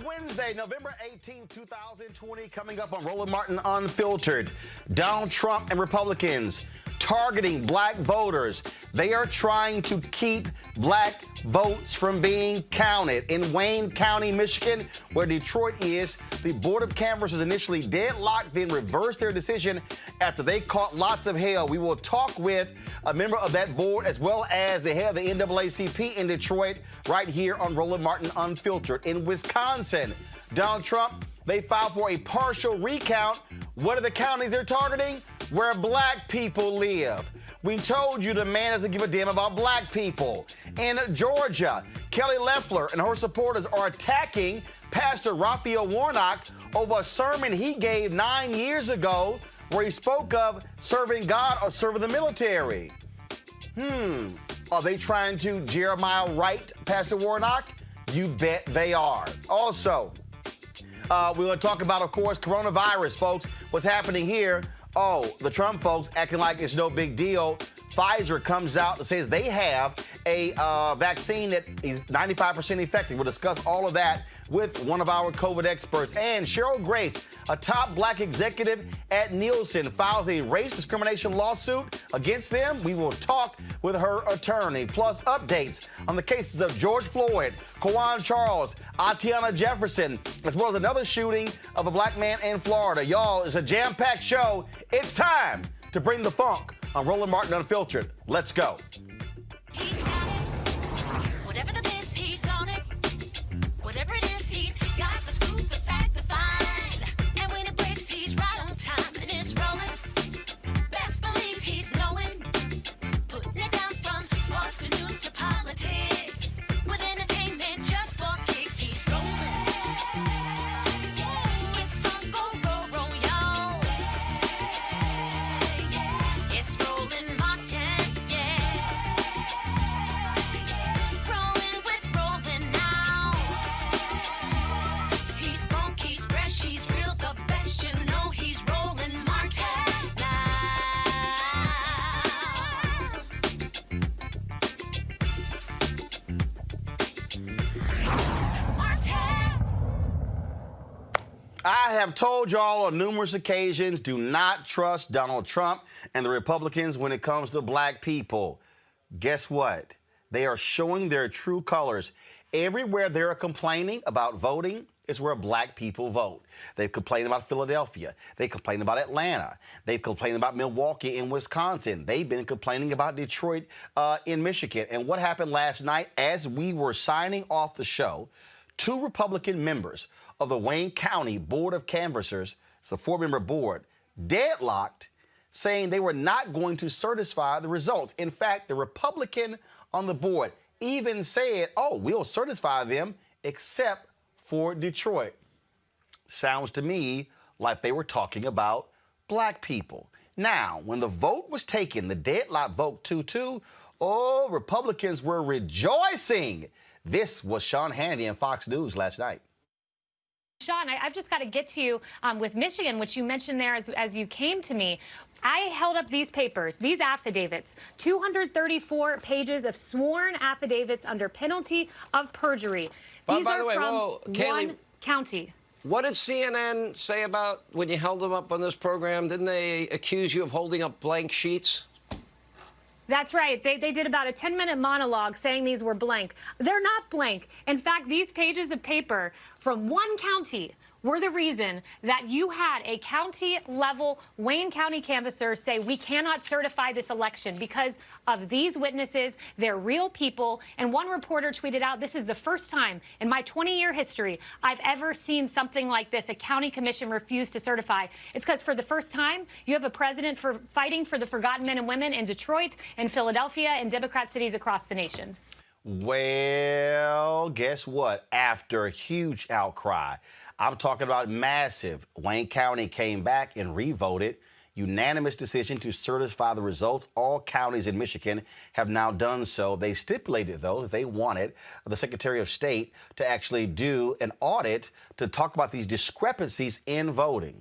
Wednesday, November 18, 2020, coming up on Roland Martin Unfiltered. Donald Trump and Republicans targeting black voters. They are trying to keep black votes from being counted. In Wayne County, Michigan, where Detroit is, the Board of Canvassers initially deadlocked, then reversed their decision after they caught lots of hell. We will talk with a member of that board as well as the head of the NAACP in Detroit right here on Roland Martin Unfiltered. In Wisconsin, Donald Trump, they filed for a partial recount. What are the counties they're targeting? Where black people live. We told you the man doesn't give a damn about black people. In Georgia, Kelly Loeffler and her supporters are attacking Pastor Raphael Warnock over a sermon he gave 9 years ago where he spoke of serving God or serving the military. Are they trying to Jeremiah Wright Pastor Warnock? You bet they are. Also, we're going to talk about, of course, coronavirus, folks. What's happening here? Oh, the Trump folks acting like it's no big deal. Pfizer comes out and says they have a vaccine that is 95% effective. We'll discuss all of that with one of our COVID experts. And Cheryl Grace, a top black executive at Nielsen, files a race discrimination lawsuit against them. We will talk with her attorney. Plus, updates on the cases of George Floyd, Kawan Charles, Atiana Jefferson, as well as another shooting of a black man in Florida. Y'all, it's a jam-packed show. It's time to bring the funk on Roland Martin Unfiltered. Let's go. He's got it. Whatever the biz, he's on it. Whatever it is, he's got the scoop, the fact, the find. And when it breaks, he's right on time and it's rolling. Best believe he's knowing. Putting it down from sports to news to politics. With entertainment just for kicks, he's rolling. It's on go, y'all. It's Roland Martin, rolling with Roland now. He's funk, he's fresh, he's real, the best, you know he's Roland Martin now. Martin. I have told y'all on numerous occasions, do not trust Donald Trump and the Republicans when it comes to black people. Guess what? They are showing their true colors. Everywhere they're complaining about voting is where black people vote. They've complained about Philadelphia. They complained about Atlanta. They've complained about Milwaukee in Wisconsin. They've been complaining about Detroit in Michigan. And what happened last night as we were signing off the show, 2 Republican members of the Wayne County Board of Canvassers, it's a 4-member board, deadlocked, saying they were not going to certify the results. In fact, the Republican on the board even said, oh, we'll certify them except for Detroit. Sounds to me like they were talking about black people. Now, when the vote was taken, the deadlock vote 2-2, oh, Republicans were rejoicing. This was Sean Hannity on Fox News last night. Sean, I've just got to get to you with Michigan, which you mentioned there as you came to me. I held up these papers, these affidavits, 234 pages of sworn affidavits under penalty of perjury. These by are the way, from Kaylee, one county. What did CNN say about when you held them up on this program? Didn't they accuse you of holding up blank sheets? That's right. They did about a 10-minute monologue saying these were blank. They're not blank. In fact, these pages of paper from one county were the reason that you had a county-level Wayne County canvasser say we cannot certify this election because of these witnesses. They're real people. And one reporter tweeted out, this is the first time in my 20-year history I've ever seen something like this, a county commission refuse to certify. It's because for the first time, you have a president fighting for the forgotten men and women in Detroit and Philadelphia and Democrat cities across the nation. Well, guess what? After a huge outcry, I'm talking about massive, Wayne County came back and re-voted. Unanimous decision to certify the results. All counties in Michigan have now done so. They stipulated, though, that they wanted the Secretary of State to actually do an audit to talk about these discrepancies in voting.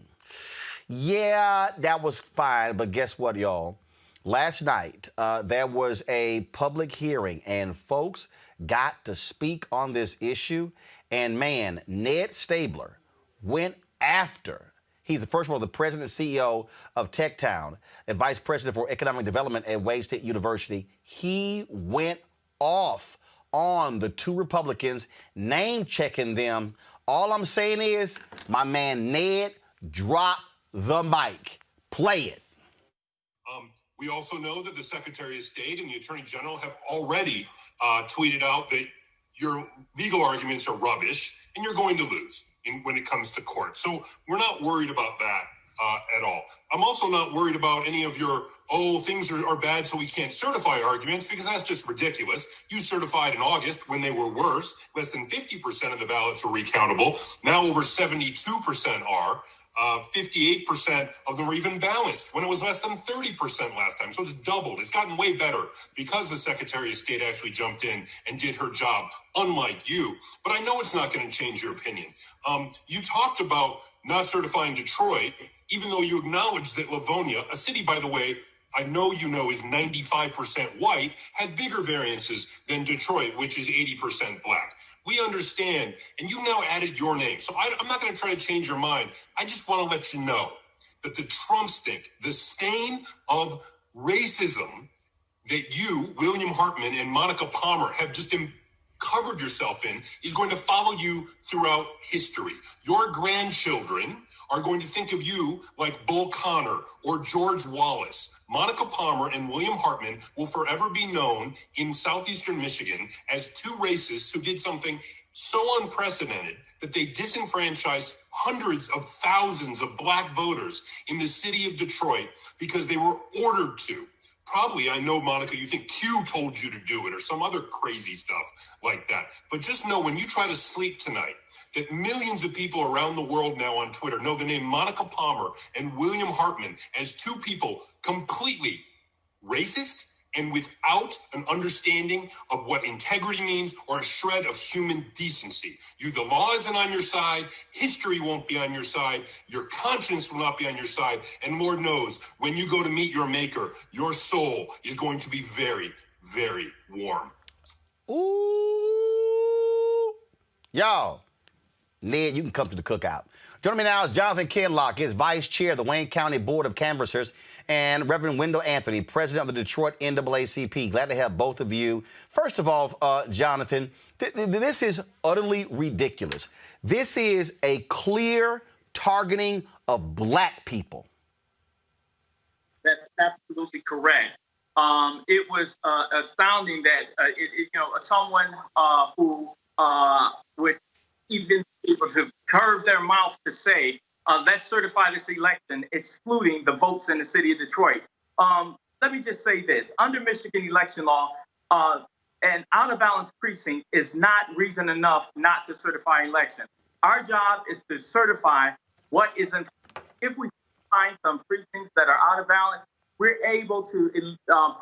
Yeah, that was fine, but guess what, y'all? Last night, there was a public hearing, and folks got to speak on this issue, And man, Ned Stabler went after. He's the first of all, the president and CEO of TechTown and vice president for economic development at Wayne State University. He went off on the two Republicans, name checking them. All I'm saying is, my man Ned, drop the mic. Play it. We also know that the Secretary of State and the Attorney General have already tweeted out that your legal arguments are rubbish and you're going to lose when it comes to court. So we're not worried about that at all. I'm also not worried about any of your, things are bad so we can't certify arguments, because that's just ridiculous. You certified in August when they were worse. Less than 50% of the ballots are recountable. Now over 72% are. 58% of them are even balanced when it was less than 30% last time. So it's doubled. It's gotten way better because the Secretary of State actually jumped in and did her job, unlike you. But I know it's not going to change your opinion. You talked about not certifying Detroit, even though you acknowledged that Livonia, a city, by the way, I know you know is 95% white, had bigger variances than Detroit, which is 80% black. We understand, and you now added your name. So I'm not going to try to change your mind. I just want to let you know that the Trump stink, the stain of racism that you, William Hartman, and Monica Palmer have just covered yourself in is going to follow you throughout history. Your grandchildren are going to think of you like Bull Connor or George Wallace. Monica Palmer and William Hartman will forever be known in southeastern Michigan as two racists who did something so unprecedented that they disenfranchised hundreds of thousands of black voters in the city of Detroit because they were ordered to. Probably, I know, Monica, you think Q told you to do it or some other crazy stuff like that. But just know when you try to sleep tonight, that millions of people around the world now on Twitter know the name Monica Palmer and William Hartman as two people completely racist and without an understanding of what integrity means or a shred of human decency. The law isn't on your side, history won't be on your side, your conscience will not be on your side, and Lord knows, when you go to meet your maker, your soul is going to be very, very warm. Ooh. Y'all, Ned, you can come to the cookout. Joining me now is Jonathan Kinlock, his vice chair of the Wayne County Board of Canvassers, and Reverend Wendell Anthony, president of the Detroit NAACP. Glad to have both of you. First of all, Jonathan, this is utterly ridiculous. This is a clear targeting of black people. That's absolutely correct. It was astounding that someone who would even be able to curve their mouth to say, let's certify this election, excluding the votes in the city of Detroit. Let me just say this. Under Michigan election law, an out-of-balance precinct is not reason enough not to certify an election. Our job is to certify what isn't. If we find some precincts that are out of balance, we're able to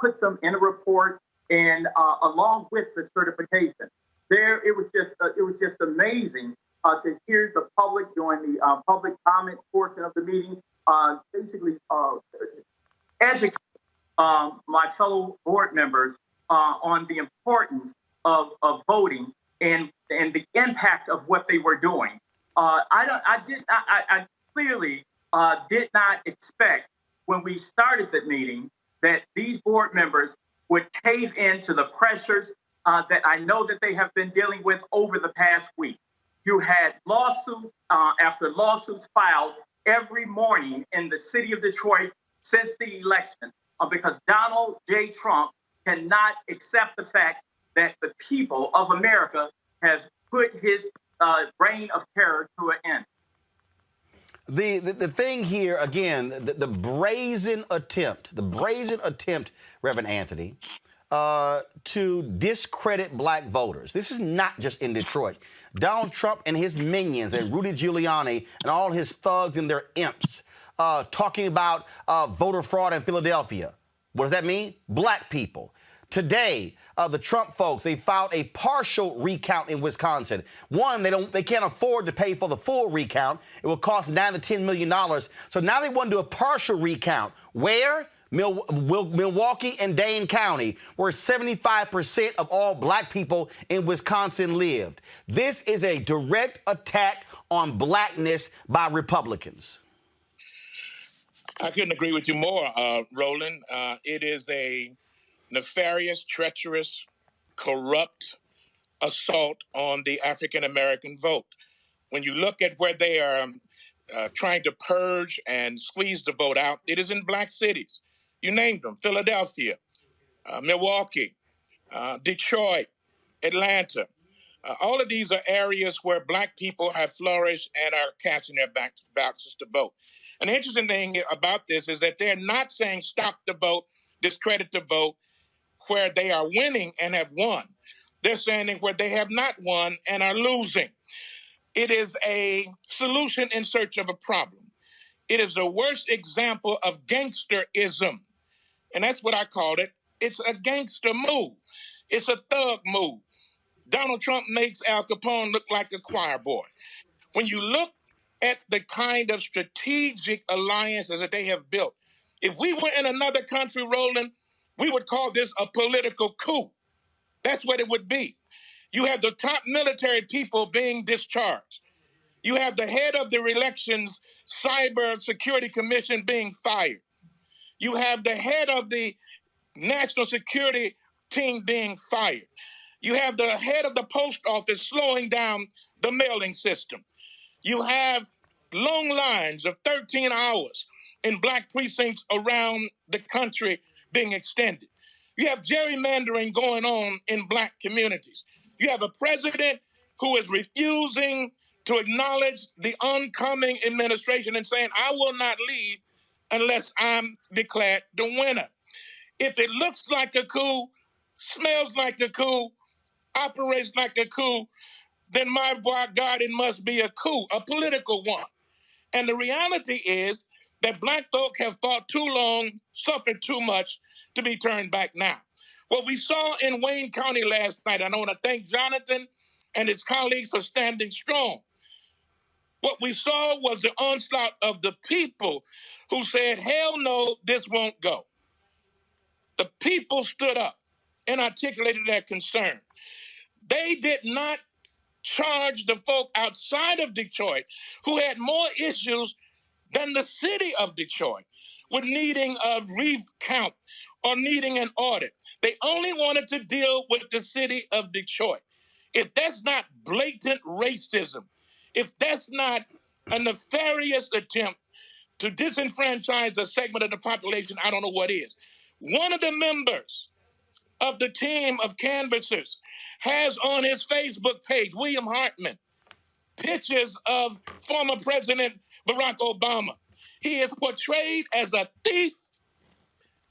put them in a report and along with the certification. It was just amazing to hear the public during the public comment portion of the meeting, basically educate my fellow board members on the importance of voting and the impact of what they were doing. I clearly did not expect when we started the meeting that these board members would cave into the pressures that I know that they have been dealing with over the past week. You had lawsuits after lawsuits filed every morning in the city of Detroit since the election because Donald J. Trump cannot accept the fact that the people of America have put his reign of terror to an end. The thing here, again, the brazen attempt, Reverend Anthony, to discredit black voters. This is not just in Detroit. Donald Trump and his minions and Rudy Giuliani and all his thugs and their imps talking about voter fraud in Philadelphia. What does that mean? Black people. Today, the Trump folks, they filed a partial recount in Wisconsin. One, they can't afford to pay for the full recount. It will cost $9 to $10 million. So now they want to do a partial recount. Where? Milwaukee and Dane County, where 75% of all black people in Wisconsin lived. This is a direct attack on blackness by Republicans. I couldn't agree with you more, Roland. It is a nefarious, treacherous, corrupt assault on the African American vote. When you look at where they are trying to purge and squeeze the vote out, it is in black cities. You named them: Philadelphia, Milwaukee, Detroit, Atlanta. All of these are areas where black people have flourished and are casting their ballots to vote. An interesting thing about this is that they're not saying stop the vote, discredit the vote, where they are winning and have won. They're saying it where they have not won and are losing. It is a solution in search of a problem. It is the worst example of gangsterism. And that's what I called it. It's a gangster move. It's a thug move. Donald Trump makes Al Capone look like a choir boy. When you look at the kind of strategic alliances that they have built, if we were in another country, Roland, we would call this a political coup. That's what it would be. You have the top military people being discharged. You have the head of the elections cyber security commission being fired. You have the head of the national security team being fired. You have the head of the post office slowing down the mailing system. You have long lines of 13 hours in black precincts around the country being extended. You have gerrymandering going on in black communities. You have a president who is refusing to acknowledge the oncoming administration and saying, I will not leave unless I'm declared the winner. If it looks like a coup, smells like a coup, operates like a coup, then my God, it must be a coup, a political one. And the reality is that black folk have fought too long, suffered too much to be turned back now. What we saw in Wayne County last night, and I want to thank Jonathan and his colleagues for standing strong. What we saw was the onslaught of the people who said, hell no, this won't go. The people stood up and articulated their concern. They did not charge the folk outside of Detroit who had more issues than the city of Detroit with needing a recount or needing an audit. They only wanted to deal with the city of Detroit. If that's not blatant racism, if that's not a nefarious attempt to disenfranchise a segment of the population, I don't know what is. One of the members of the team of canvassers has on his Facebook page, William Hartman, pictures of former President Barack Obama. He is portrayed as a thief,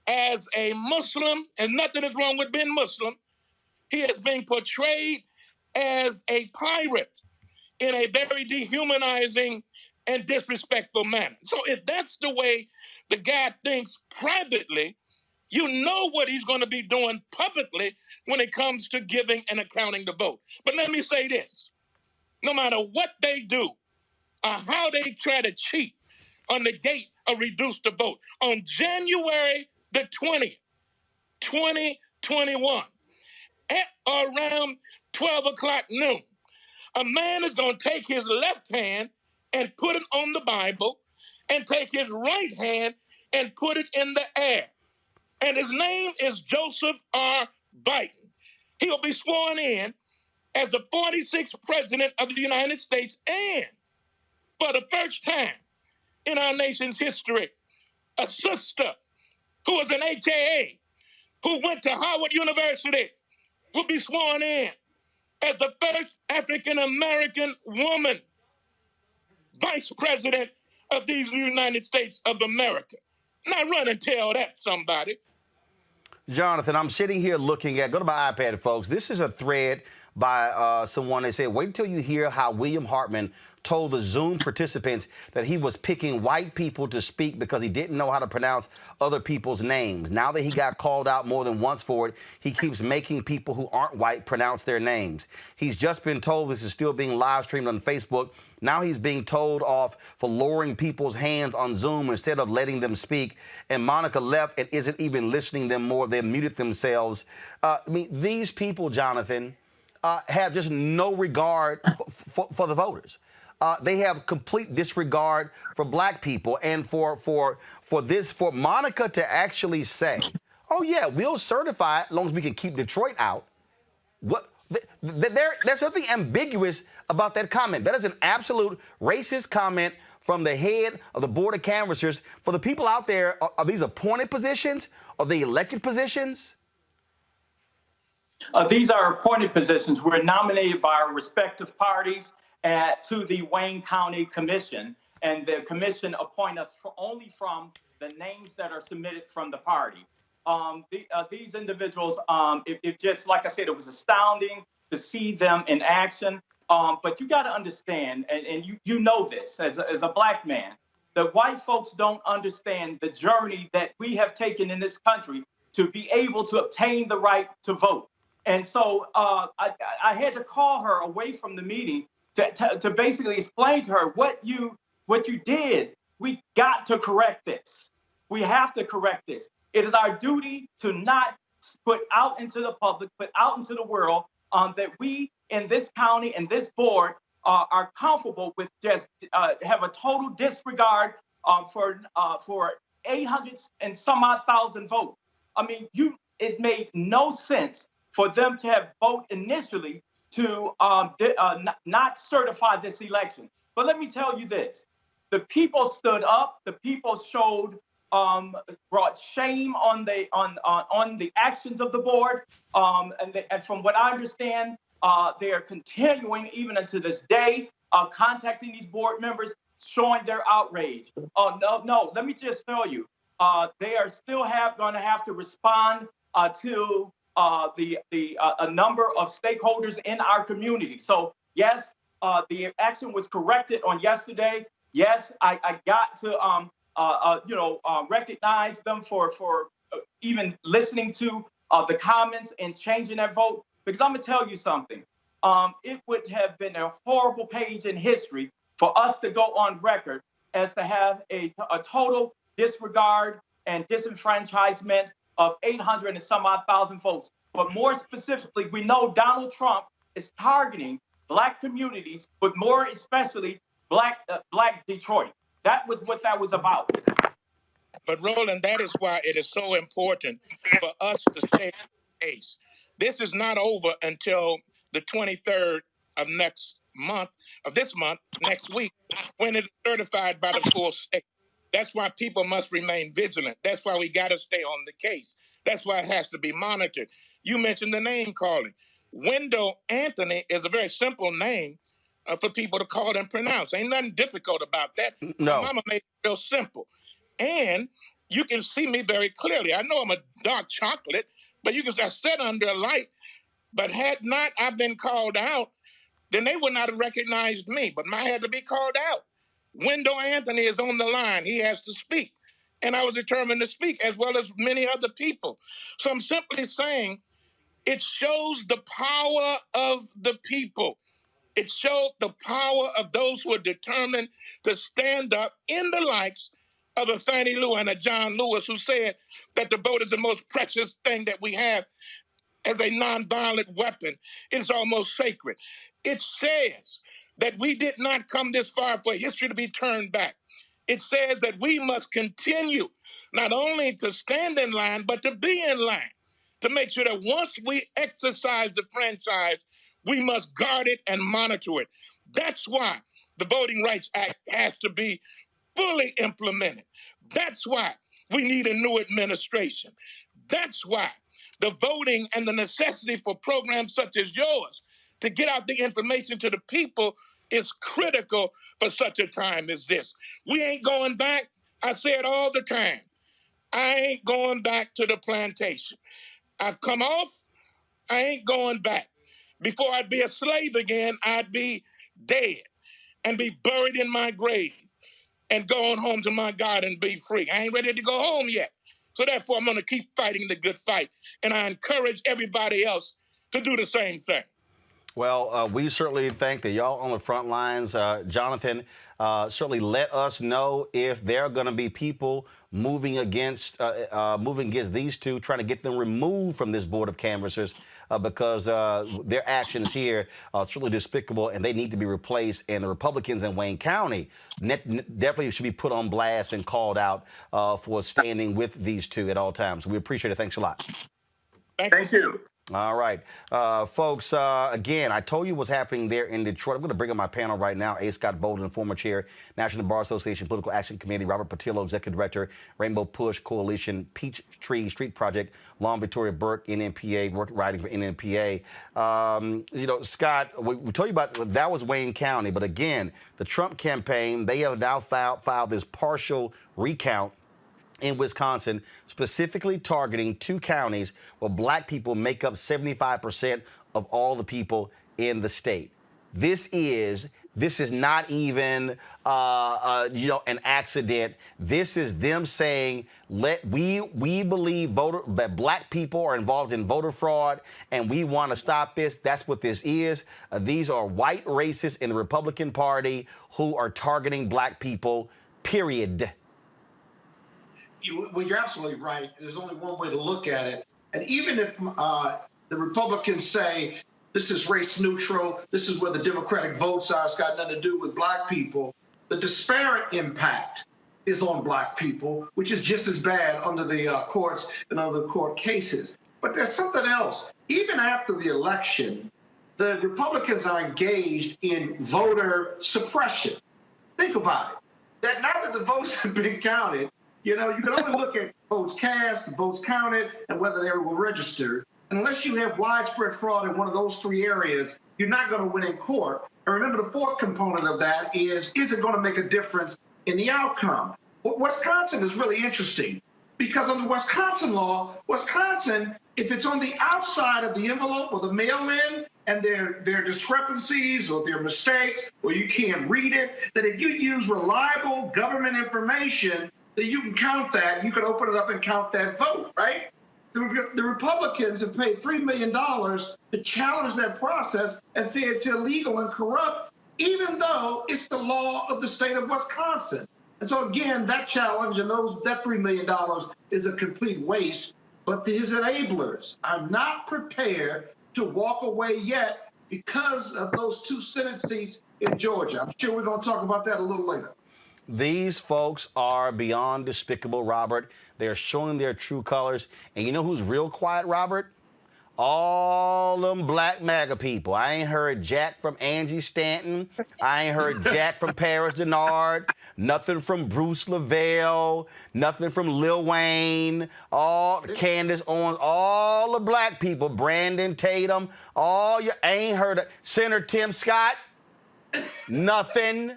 as a Muslim, and nothing is wrong with being Muslim. He is being portrayed as a pirate in a very dehumanizing and disrespectful manner. So if that's the way the guy thinks privately, you know what he's going to be doing publicly when it comes to giving and accounting the vote. But let me say this. No matter what they do or how they try to cheat on the gate or reduce the vote, on January the 20th, 2021, at around 12 o'clock noon, a man is going to take his left hand and put it on the Bible and take his right hand and put it in the air. And his name is Joseph R. Biden. He'll be sworn in as the 46th president of the United States, and for the first time in our nation's history, a sister who was an AKA, who went to Howard University, will be sworn in as the first African-American woman vice president of these United States of America. Now run and tell that somebody. Jonathan, I'm sitting here looking at, go to my iPad, folks. This is a thread by someone. They said, wait until you hear how William Hartman told the Zoom participants that he was picking white people to speak because he didn't know how to pronounce other people's names. Now that he got called out more than once for it, he keeps making people who aren't white pronounce their names. He's just been told this is still being live streamed on Facebook. Now he's being told off for lowering people's hands on Zoom instead of letting them speak. And Monica left and isn't even listening to them more. They muted themselves. I mean, these people, Jonathan, have just no regard for the voters. They have complete disregard for black people, and for Monica to actually say, "Oh yeah, we'll certify it as long as we can keep Detroit out." What? There's something ambiguous about that comment. That is an absolute racist comment from the head of the Board of Canvassers. For the people out there, are these appointed positions? Are they elected positions? These are appointed positions. We're nominated by our respective parties to the Wayne County Commission, and the commission appoint us only from the names that are submitted from the party. These individuals, it just, like I said, it was astounding to see them in action. But you got to understand, and you know this as a black man, that white folks don't understand the journey that we have taken in this country to be able to obtain the right to vote. And so I had to call her away from the meeting to basically explain to her what you did. We got to correct this. We have to correct this. It is our duty to not put out into the public, put out into the world that we in this county and this board are comfortable with just have a total disregard for 800 and some odd thousand votes. I mean, it made no sense for them to have voted initially to not certify this election. But let me tell you this: the people stood up. The people showed brought shame on the actions of the board. And from what I understand, they are continuing even unto this day, contacting these board members, showing their outrage. No. Let me just tell you, they are still going to have to respond to a number of stakeholders in our community. So yes, the action was corrected on yesterday. Yes, I got to recognize them for even listening to the comments and changing that vote. Because I'm gonna tell you something. It would have been a horrible page in history for us to go on record as to have a total disregard and disenfranchisement of 800 and some odd thousand votes. But more specifically, we know Donald Trump is targeting black communities, but more especially black Detroit. That was what that was about. But Roland, that is why it is so important for us to stay in the case. This is not over until the 23rd of this month, next week, when it is certified by the full state. That's why people must remain vigilant. That's why we got to stay on the case. That's why it has to be monitored. You mentioned the name calling. Wendell Anthony is a very simple name for people to call and pronounce. Ain't nothing difficult about that. No. My mama made it real simple. And you can see me very clearly. I know I'm a dark chocolate, but you can I sit under a light. But had not I been called out, then they would not have recognized me. But I had to be called out. Wendell Anthony is on the line. He has to speak. And I was determined to speak, as well as many other people. So I'm simply saying it shows the power of the people. It showed the power of those who are determined to stand up in the likes of a Fannie Lou and a John Lewis, who said that the vote is the most precious thing that we have as a nonviolent weapon. It's almost sacred. It says that we did not come this far for history to be turned back. It says that we must continue not only to stand in line, but to be in line, to make sure that once we exercise the franchise, we must guard it and monitor it. That's why the Voting Rights Act has to be fully implemented. That's why we need a new administration. That's why the voting and the necessity for programs such as yours to get out the information to the people is critical for such a time as this. We ain't going back. I say it all the time. I ain't going back to the plantation. I've come off. I ain't going back. Before I'd be a slave again, I'd be dead and be buried in my grave and go on home to my God and be free. I ain't ready to go home yet. So therefore, I'm going to keep fighting the good fight. And I encourage everybody else to do the same thing. Well, we certainly think that y'all on the front lines, Jonathan, certainly let us know if there are going to be people moving against these two, trying to get them removed from this board of canvassers because their actions here are certainly despicable and they need to be replaced. And the Republicans in Wayne County definitely should be put on blast and called out for standing with these two at all times. We appreciate it. Thanks a lot. Thank you. All right, folks, again, I told you what's happening there in Detroit. I'm going to bring up my panel right now. A. Scott Bolden, former chair, National Bar Association Political Action Committee, Robert Patillo, executive director, Rainbow Push Coalition, Peachtree Street Project, Long Victoria Burke, NNPA, writing for NNPA. Scott, we told you about that was Wayne County, but again, the Trump campaign, they have now filed this partial recount in Wisconsin, specifically targeting 2 counties where black people make up 75% of all the people in the state. This is not even an accident. This is them saying we believe that black people are involved in voter fraud and we want to stop this. That's what this is. These are white racists in the Republican Party who are targeting black people, period. Well, you're absolutely right. There's only one way to look at it. And even if the Republicans say this is race neutral, this is where the Democratic votes are, it's got nothing to do with black people, the disparate impact is on black people, which is just as bad under the courts and other court cases. But there's something else. Even after the election, the Republicans are engaged in voter suppression. Think about it. That now that the votes have been counted, you can only look at votes cast, votes counted, and whether they were registered. And unless you have widespread fraud in one of those 3 areas, you're not going to win in court. And remember, the 4th component of that is it going to make a difference in the outcome? Wisconsin is really interesting because under Wisconsin law, if it's on the outside of the envelope or the mail-in and there are discrepancies or there are mistakes or you can't read it, that if you use reliable government information, that you can count that, you can open it up and count that vote, right? The Republicans have paid $3 million to challenge that process and say it's illegal and corrupt, even though it's the law of the state of Wisconsin. And so again, that challenge and that $3 million is a complete waste, but his enablers are not prepared to walk away yet because of those 2 Senate seats in Georgia. I'm sure we're going to talk about that a little later. These folks are beyond despicable, Robert. They are showing their true colors. And you know who's real quiet, Robert? All them black MAGA people. I ain't heard Jack from Angie Stanton. I ain't heard Jack from Paris Denard. Nothing from Bruce Lavelle. Nothing from Lil Wayne. All Candace Owens. All the black people. Brandon Tatum. I ain't heard Senator Tim Scott. Nothing.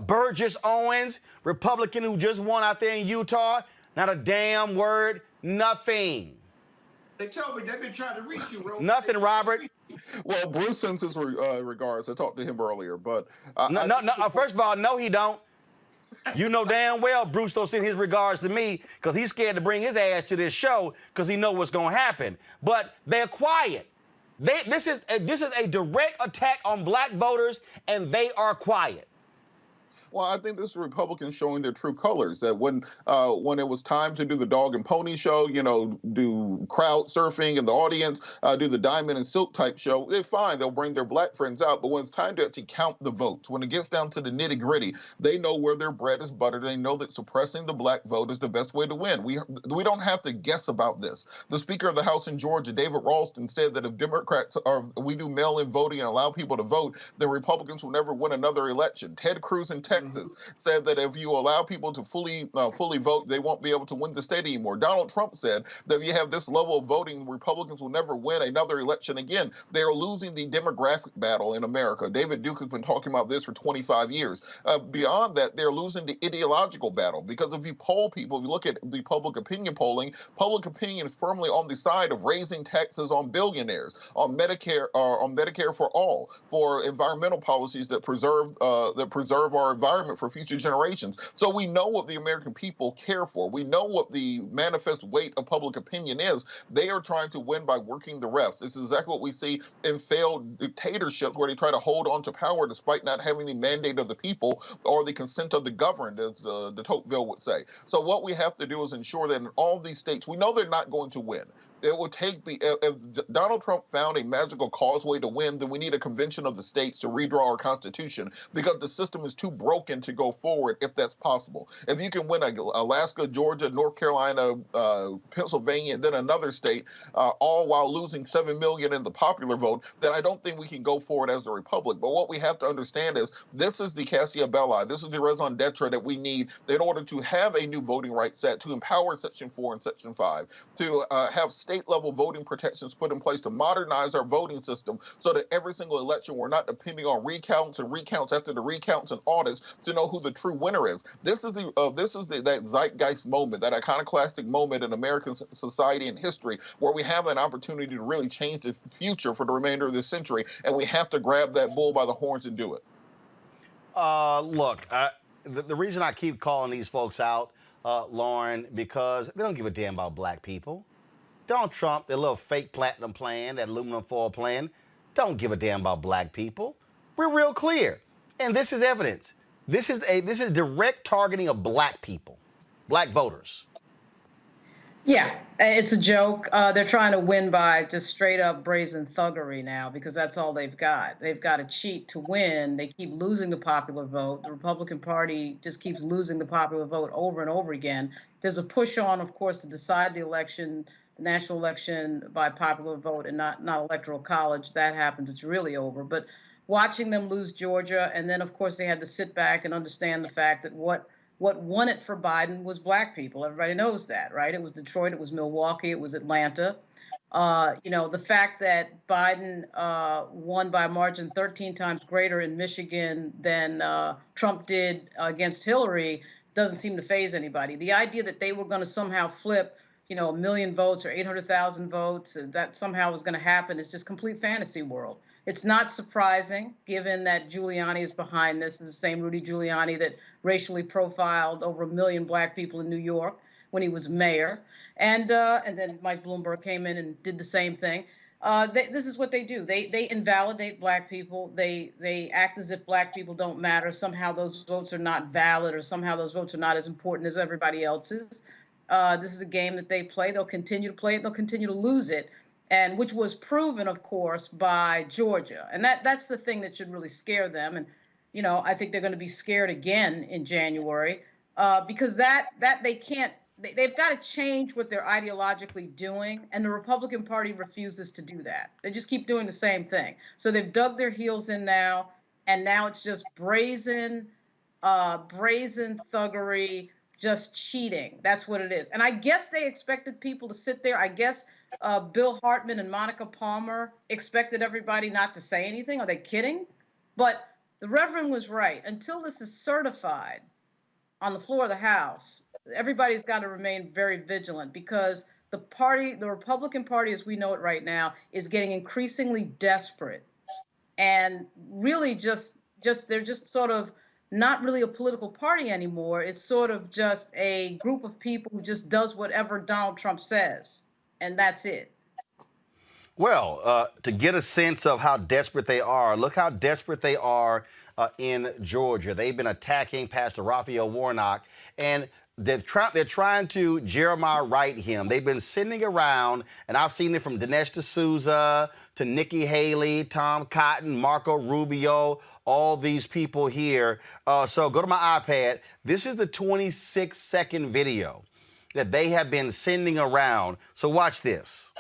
Burgess Owens, Republican who just won out there in Utah, not a damn word, nothing. They told me they've been trying to reach you, Robert. Nothing, Robert. Well, Bruce sends his regards. I talked to him earlier, but first of all, no, he don't. You know damn well Bruce don't send his regards to me because he's scared to bring his ass to this show because he know what's going to happen. But they're quiet. This is a direct attack on black voters, and they are quiet. Well, I think this is Republicans showing their true colors, that when it was time to do the dog and pony show, do crowd surfing in the audience, do the diamond and silk type show, they're fine. They'll bring their black friends out. But when it's time to actually count the votes, when it gets down to the nitty gritty, they know where their bread is buttered. They know that suppressing the black vote is the best way to win. We don't have to guess about this. The Speaker of the House in Georgia, David Ralston, said that if Democrats we do mail-in voting and allow people to vote, then Republicans will never win another election. Ted Cruz in Texas Texas, said that if you allow people to fully vote, they won't be able to win the state anymore. Donald Trump said that if you have this level of voting, Republicans will never win another election again. They are losing the demographic battle in America. David Duke has been talking about this for 25 years. Beyond that, they're losing the ideological battle, because if you poll people, if you look at the public opinion polling, public opinion is firmly on the side of raising taxes on billionaires, on Medicare for all, for environmental policies that preserve our environment for future generations. So we know what the American people care for. We know what the manifest weight of public opinion is. They are trying to win by working the rest. This is exactly what we see in failed dictatorships, where they try to hold on to power despite not having the mandate of the people or the consent of the governed, as de Tocqueville would say. So what we have to do is ensure that in all these states, we know they're not going to win. It will take if Donald Trump found a magical causeway to win, then we need a convention of the states to redraw our constitution, because the system is too broken to go forward if that's possible. If you can win Alaska, Georgia, North Carolina, Pennsylvania, and then another state, all while losing 7 million in the popular vote, then I don't think we can go forward as a republic. But what we have to understand is this is the Cassia Belli, this is the raison d'etre that we need in order to have a new voting rights set, to empower Section 4 and Section 5, to have state-level voting protections put in place to modernize our voting system, so that every single election we're not depending on recounts and recounts after the recounts and audits to know who the true winner is. This is that zeitgeist moment, that iconoclastic moment in American society and history, where we have an opportunity to really change the future for the remainder of this century, and we have to grab that bull by the horns and do it. Look, the reason I keep calling these folks out, Lauren, because they don't give a damn about black people. Donald Trump, their little fake platinum plan, that aluminum foil plan, don't give a damn about black people. We're real clear. And this is evidence. This is direct targeting of black people, black voters. Yeah, it's a joke. They're trying to win by just straight up brazen thuggery now, because that's all they've got. They've got to cheat to win. They keep losing the popular vote. The Republican Party just keeps losing the popular vote over and over again. There's a push on, of course, to decide the election, the national election, by popular vote and not electoral college. That happens, it's really over. But watching them lose Georgia, and then, of course, they had to sit back and understand the fact that what won it for Biden was black people. Everybody knows that, right? It was Detroit, it was Milwaukee, it was Atlanta. The fact that Biden won by a margin 13 times greater in Michigan than Trump did against Hillary doesn't seem to faze anybody. The idea that they were going to somehow flip, 1 million votes or 800,000 votes, that somehow was going to happen is just complete fantasy world. It's not surprising, given that Giuliani is behind this. Is the same Rudy Giuliani that racially profiled over 1 million black people in New York when he was mayor. And then Mike Bloomberg came in and did the same thing. This is what they do. They invalidate black people. They act as if black people don't matter. Somehow those votes are not valid, or somehow those votes are not as important as everybody else's. This is a game that they play. They'll continue to play it. They'll continue to lose it. And which was proven, of course, by Georgia. And that's the thing that should really scare them. And, I think they're going to be scared again in January because that they can't, they've got to change what they're ideologically doing. And the Republican Party refuses to do that. They just keep doing the same thing. So they've dug their heels in now. And now it's just brazen thuggery, just cheating. That's what it is. And I guess they expected people to sit there. I guess Bill Hartman and Monica Palmer expected everybody not to say anything. Are they kidding? But the Reverend was right. Until this is certified on the floor of the House, everybody's got to remain very vigilant, because the Republican Party as we know it right now, is getting increasingly desperate. And really they're just sort of not really a political party anymore. It's sort of just a group of people who just does whatever Donald Trump says. And that's it. Well, to get a sense of how desperate they are, look how desperate they are in Georgia. They've been attacking Pastor Raphael Warnock, and they're trying to Jeremiah Wright him. They've been sending around, and I've seen it from Dinesh D'Souza to Nikki Haley, Tom Cotton, Marco Rubio, all these people here. So go to my iPad. This is the 26-second video that they have been sending around. So watch this.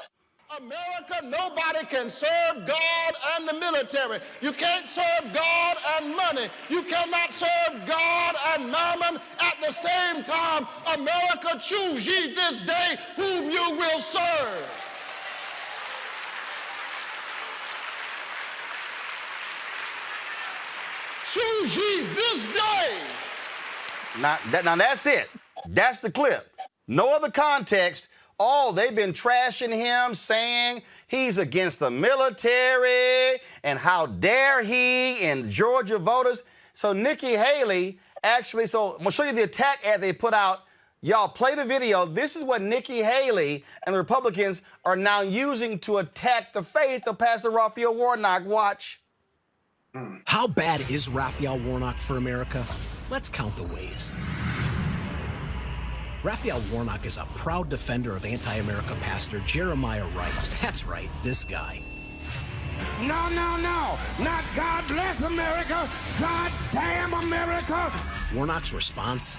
America, nobody can serve God and the military. You can't serve God and money. You cannot serve God and mammon at the same time. America, choose ye this day whom you will serve. Choose ye this day. Now that's it. That's the clip. No other context. Oh, they've been trashing him, saying he's against the military and how dare he, and Georgia voters. So Nikki Haley actually, so I'm going to show you the attack ad they put out. Y'all play the video. This is what Nikki Haley and the Republicans are now using to attack the faith of Pastor Raphael Warnock. Watch. How bad is Raphael Warnock for America? Let's count the ways. Raphael Warnock is a proud defender of anti-America pastor Jeremiah Wright. That's right, this guy. No, no, no. Not God bless America. God damn America. Warnock's response?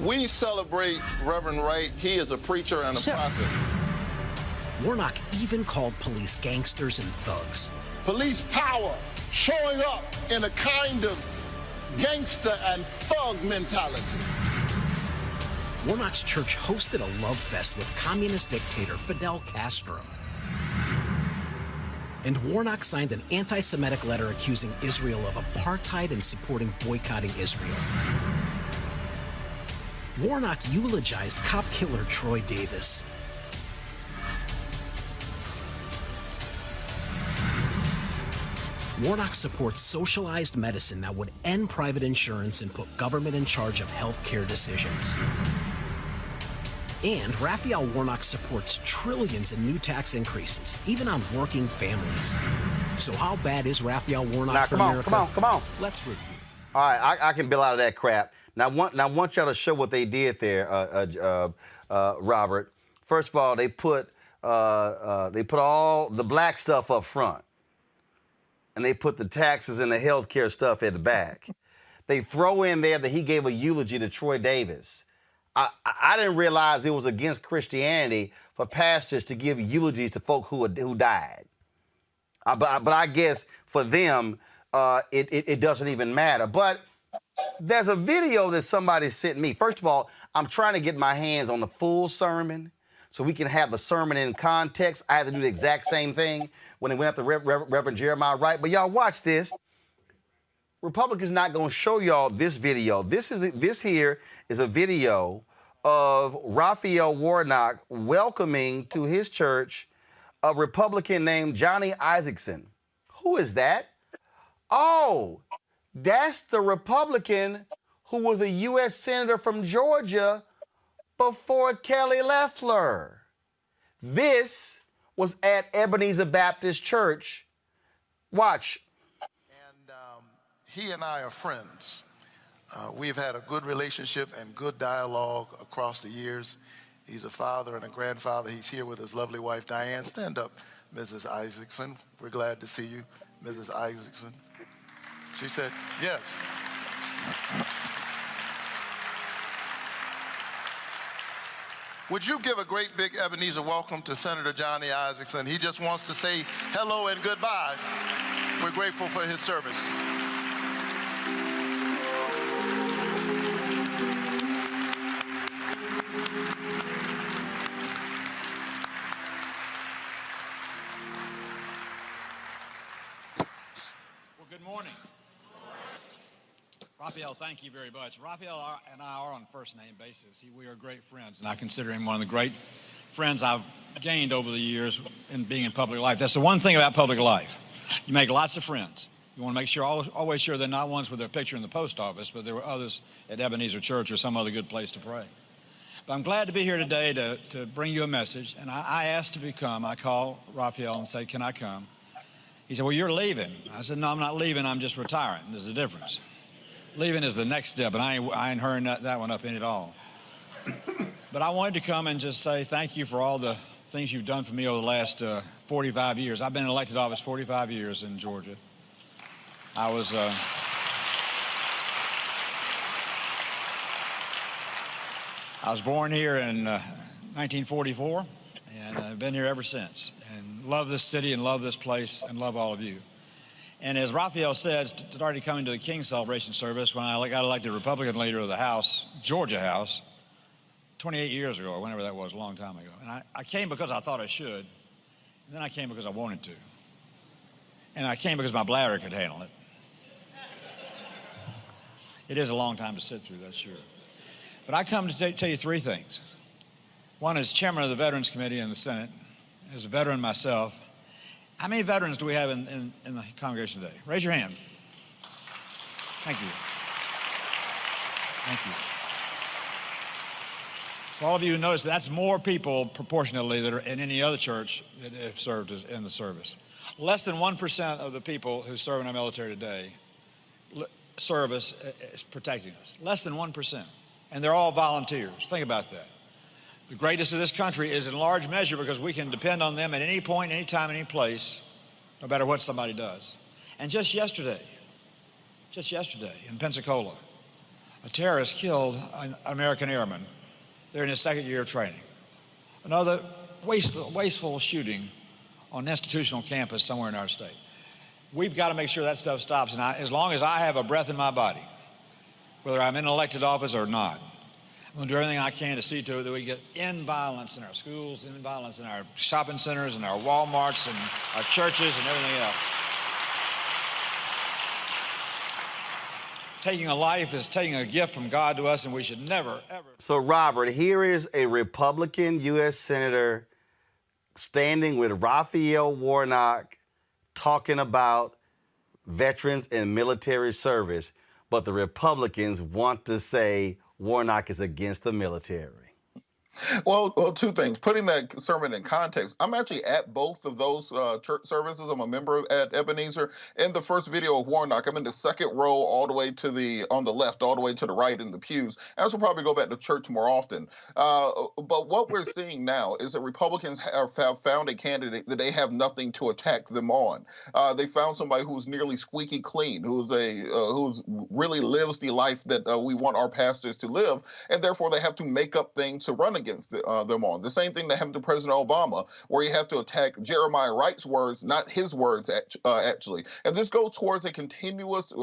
We celebrate Reverend Wright. He is a preacher and a prophet. Warnock even called police gangsters and thugs. Police power showing up in a kind of gangster and thug mentality. Warnock's church hosted a love fest with communist dictator Fidel Castro. And Warnock signed an anti-Semitic letter accusing Israel of apartheid and supporting boycotting Israel. Warnock eulogized cop killer Troy Davis. Warnock supports socialized medicine that would end private insurance and put government in charge of health care decisions. And Raphael Warnock supports trillions in new tax increases, even on working families. So how bad is Raphael Warnock for America? Come on. Let's review. All right, I can bail out of that crap. Now, I want y'all to show what they did there, Robert. First of all, they put all the black stuff up front, and they put the taxes and the health care stuff at the back. They throw in there that he gave a eulogy to Troy Davis. I didn't realize it was against Christianity for pastors to give eulogies to folk who died. But I guess for them, it doesn't even matter. But there's a video that somebody sent me. First of all, I'm trying to get my hands on the full sermon so we can have the sermon in context. I had to do the exact same thing when it went after Reverend Jeremiah Wright. But y'all watch this. Republicans not going to show y'all this video. This here is a video of Raphael Warnock welcoming to his church a Republican named Johnny Isaacson. Who is that? Oh, that's the Republican who was a U.S. Senator from Georgia before Kelly Loeffler. This was at Ebenezer Baptist Church. Watch. He and I are friends. We've had a good relationship and good dialogue across the years. He's a father and a grandfather. He's here with his lovely wife, Diane. Stand up, Mrs. Isaacson. We're glad to see you, Mrs. Isaacson. She said, yes. Would you give a great big Ebenezer welcome to Senator Johnny Isaacson? He just wants to say hello and goodbye. We're grateful for his service. Good morning. Raphael, thank you very much. Raphael and I are on a first-name basis. We are great friends, and I consider him one of the great friends I've gained over the years in being in public life. That's the one thing about public life. You make lots of friends. You want to make sure, always sure they're not ones with their picture in the post office, but there were others at Ebenezer Church or some other good place to pray. But I'm glad to be here today to bring you a message, and I asked to come. I called Raphael and said, can I come? He said, well, you're leaving. I said, no, I'm not leaving. I'm just retiring. There's a difference. Leaving is the next step, and I ain't hurrying that one up in at all. But I wanted to come and just say thank you for all the things you've done for me over the last 45 years. I've been in elected office 45 years in Georgia. I was born here in 1944, And I've been here ever since, and love this city and love this place and love all of you. And as Raphael said, started coming to the King celebration service when I got elected Republican leader of the House, Georgia House, 28 years ago, or whenever that was, a long time ago. And I came because I thought I should, and then I came because I wanted to. And I came because my bladder could handle it. It is a long time to sit through, that's sure. But I come to tell you three things. One is chairman of the Veterans Committee in the Senate, as a veteran myself. How many veterans do we have in the congregation today? Raise your hand. Thank you. Thank you. For all of you who notice, that's more people proportionately that are in any other church that have served in the service. Less than 1% of the people who serve in our military today service is protecting us. Less than 1%. And they're all volunteers. Think about that. The greatest of this country is in large measure because we can depend on them at any point, any time, any place, no matter what somebody does. And just yesterday in Pensacola, a terrorist killed an American airman. They're in his second year of training. Another wasteful shooting on an institutional campus somewhere in our state. We've got to make sure that stuff stops. And as long as I have a breath in my body, whether I'm in elected office or not, I'm going to do everything I can to see to it that we get end violence in our schools, end violence in our shopping centers, and our Walmarts, and our churches, and everything else. Taking a life is taking a gift from God to us, and we should never, ever. So, Robert, here is a Republican U.S. Senator standing with Raphael Warnock talking about veterans and military service, but the Republicans want to say Warnock is against the military. Well, two things. Putting that sermon in context, I'm actually at both of those church services. I'm a member at Ebenezer. In the first video of Warnock, I'm in the second row all the way to on the left, all the way to the right in the pews. I should probably go back to church more often. But what we're seeing now is that Republicans have found a candidate that they have nothing to attack them on. They found somebody who's nearly squeaky clean, who's really lives the life that we want our pastors to live, and therefore they have to make up things to run against them on. The same thing that happened to President Obama, where you have to attack Jeremiah Wright's words, not his words, actually. And this goes towards a continuous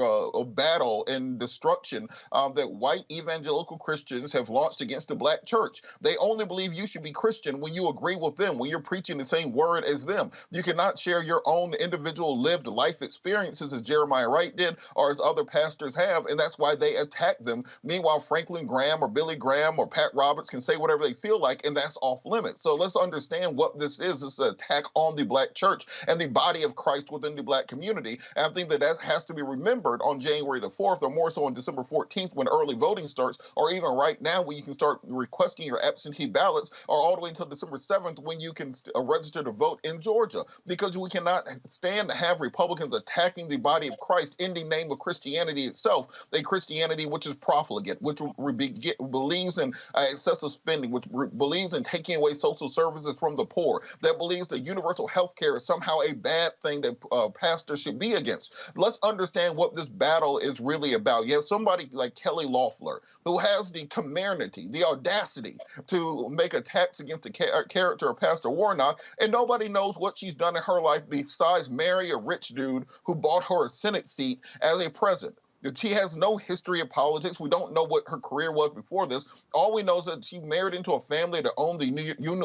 battle and destruction that white evangelical Christians have launched against the black church. They only believe you should be Christian when you agree with them, when you're preaching the same word as them. You cannot share your own individual lived life experiences as Jeremiah Wright did or as other pastors have, and that's why they attack them. Meanwhile, Franklin Graham or Billy Graham or Pat Roberts can say whatever they feel like, and that's off limits. So let's understand what this is. It's an attack on the black church and the body of Christ within the black community. And I think that has to be remembered on January the 4th, or more so on December 14th when early voting starts, or even right now when you can start requesting your absentee ballots, or all the way until December 7th when you can register to vote in Georgia. Because we cannot stand to have Republicans attacking the body of Christ in the name of Christianity itself, a Christianity which is profligate, which believes in excessive spending, which believes in taking away social services from the poor, that believes that universal health care is somehow a bad thing that pastors should be against. Let's understand what this battle is really about. You have somebody like Kelly Loeffler, who has the temerity, the audacity to make attacks against the character of Pastor Warnock, and nobody knows what she's done in her life besides marry a rich dude who bought her a Senate seat as a president. She has no history of politics. We don't know what her career was before this. All we know is that she married into a family that owned the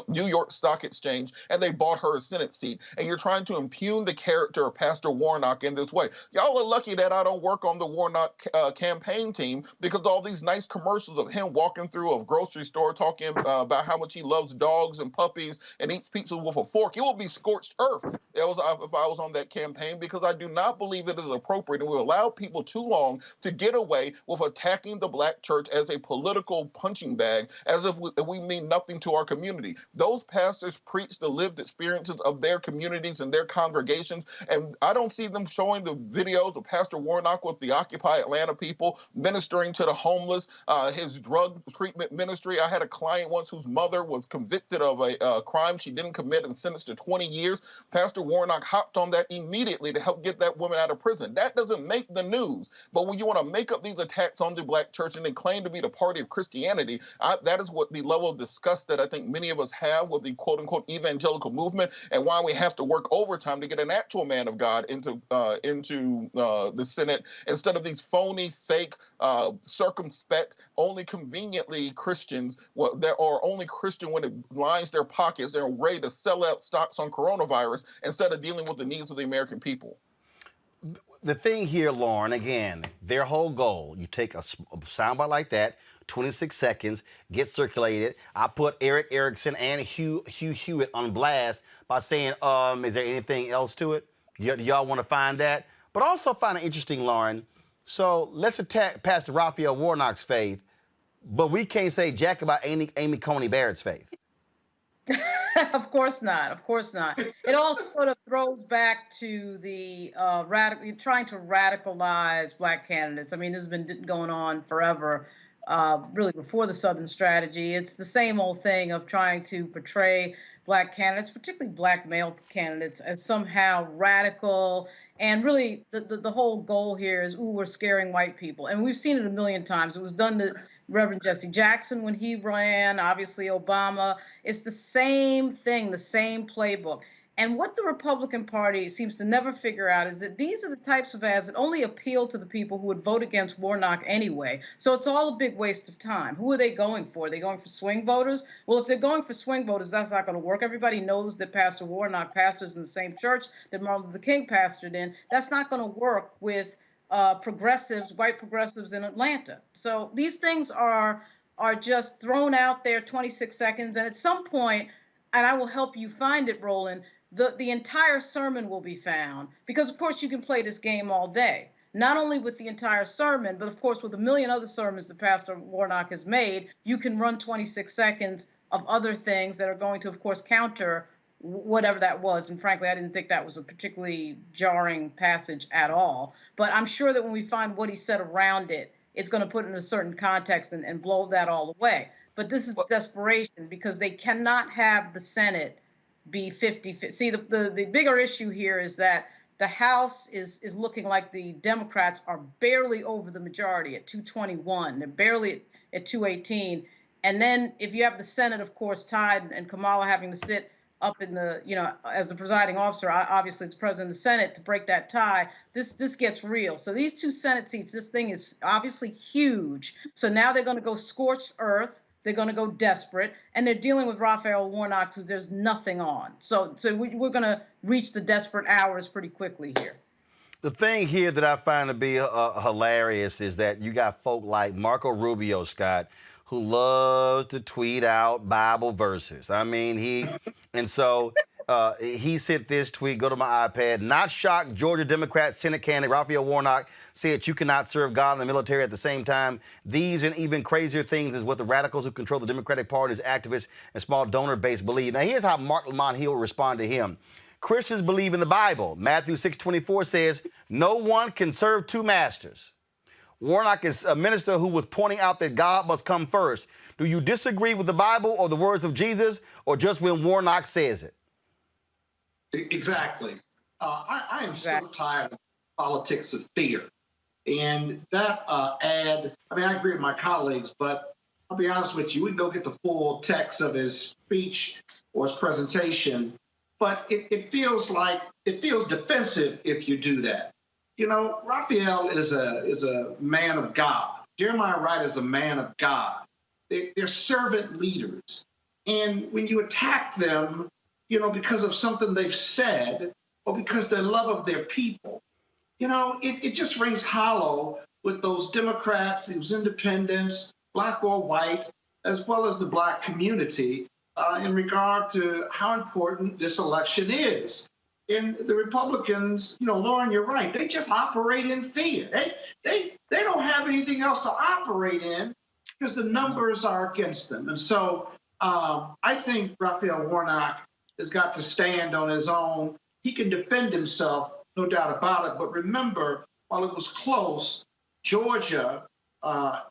New York Stock Exchange, and they bought her a Senate seat. And you're trying to impugn the character of Pastor Warnock in this way. Y'all are lucky that I don't work on the Warnock campaign team, because all these nice commercials of him walking through a grocery store talking about how much he loves dogs and puppies and eats pizza with a fork, it will be scorched earth if I was on that campaign, because I do not believe it is appropriate, and we allow people too long to get away with attacking the black church as a political punching bag, as if we mean nothing to our community. Those pastors preach the lived experiences of their communities and their congregations, and I don't see them showing the videos of Pastor Warnock with the Occupy Atlanta people, ministering to the homeless, his drug treatment ministry. I had a client once whose mother was convicted of a crime she didn't commit and sentenced to 20 years. Pastor Warnock hopped on that immediately to help get that woman out of prison. That doesn't make the news. But when you want to make up these attacks on the black church and then claim to be the party of Christianity, that is what the level of disgust that I think many of us have with the quote unquote evangelical movement, and why we have to work overtime to get an actual man of God into the Senate instead of these phony, fake, circumspect, only conveniently Christians that are only Christian when it lines their pockets. They're ready to sell out stocks on coronavirus instead of dealing with the needs of the American people. The thing here, Lauren, again, their whole goal, you take a soundbite like that, 26 seconds, get circulated. I put Eric Erickson and Hugh Hewitt on blast by saying, is there anything else to it? Do y'all want to find that? But also find it interesting, Lauren. So let's attack Pastor Raphael Warnock's faith, but we can't say jack about Amy Coney Barrett's faith. Of course not. Of course not. It all sort of throws back to the trying to radicalize black candidates. I mean, this has been going on forever, really before the Southern strategy. It's the same old thing of trying to portray black candidates, particularly black male candidates, as somehow radical. And really, the whole goal here is, ooh, we're scaring white people. And we've seen it a million times. It was done to Reverend Jesse Jackson when he ran, obviously Obama. It's the same thing, the same playbook. And what the Republican Party seems to never figure out is that these are the types of ads that only appeal to the people who would vote against Warnock anyway. So it's all a big waste of time. Who are they going for? Are they going for swing voters? Well, if they're going for swing voters, that's not going to work. Everybody knows that Pastor Warnock pastors in the same church that Martin Luther King pastored in. That's not going to work with progressives, white progressives in Atlanta. So these things are just thrown out there 26 seconds. And at some point, and I will help you find it, Roland, the entire sermon will be found, because of course you can play this game all day, not only with the entire sermon, but of course with a million other sermons that Pastor Warnock has made. You can run 26 seconds of other things that are going to, of course, counter whatever that was. And frankly, I didn't think that was a particularly jarring passage at all. But I'm sure that when we find what he said around it, it's going to put it in a certain context and blow that all away. But this is desperation, because they cannot have the Senate be 50-50. See, the bigger issue here is that the House is looking like the Democrats are barely over the majority at 221. They're barely at 218. And then if you have the Senate, of course, tied, and Kamala having to sit up in the, as the presiding officer, obviously it's president of the Senate, to break that tie, this gets real. So these two Senate seats, this thing is obviously huge. So now they're going to go scorched earth. They're going to go desperate, and they're dealing with Raphael Warnock, who there's nothing on. So we're going to reach the desperate hours pretty quickly here. The thing here that I find to be hilarious is that you got folk like Marco Rubio, Scott, who loves to tweet out Bible verses. I mean, he sent this tweet, go to my iPad. Not shocked, Georgia Democrat Senate candidate Raphael Warnock said you cannot serve God and the military at the same time. These and even crazier things is what the radicals who control the Democratic Party's activists and small donor base believe. Now, here's how Mark Lamont Hill respond to him. Christians believe in the Bible. Matthew 6:24 says, no one can serve two masters. Warnock is a minister who was pointing out that God must come first. Do you disagree with the Bible or the words of Jesus, or just when Warnock says it? Exactly. I am so tired of politics of fear. And that ad, I mean, I agree with my colleagues, but I'll be honest with you, we can go get the full text of his speech or his presentation, but it feels defensive if you do that. Raphael is a man of God. Jeremiah Wright is a man of God. They're servant leaders. And when you attack them, because of something they've said or because their love of their people, it just rings hollow with those Democrats, those independents, black or white, as well as the black community in regard to how important this election is. And the Republicans, Lauren, you're right. They just operate in fear. They don't have anything else to operate in because the numbers are against them. And so I think Raphael Warnock has got to stand on his own. He can defend himself, no doubt about it. But remember, while it was close, Georgia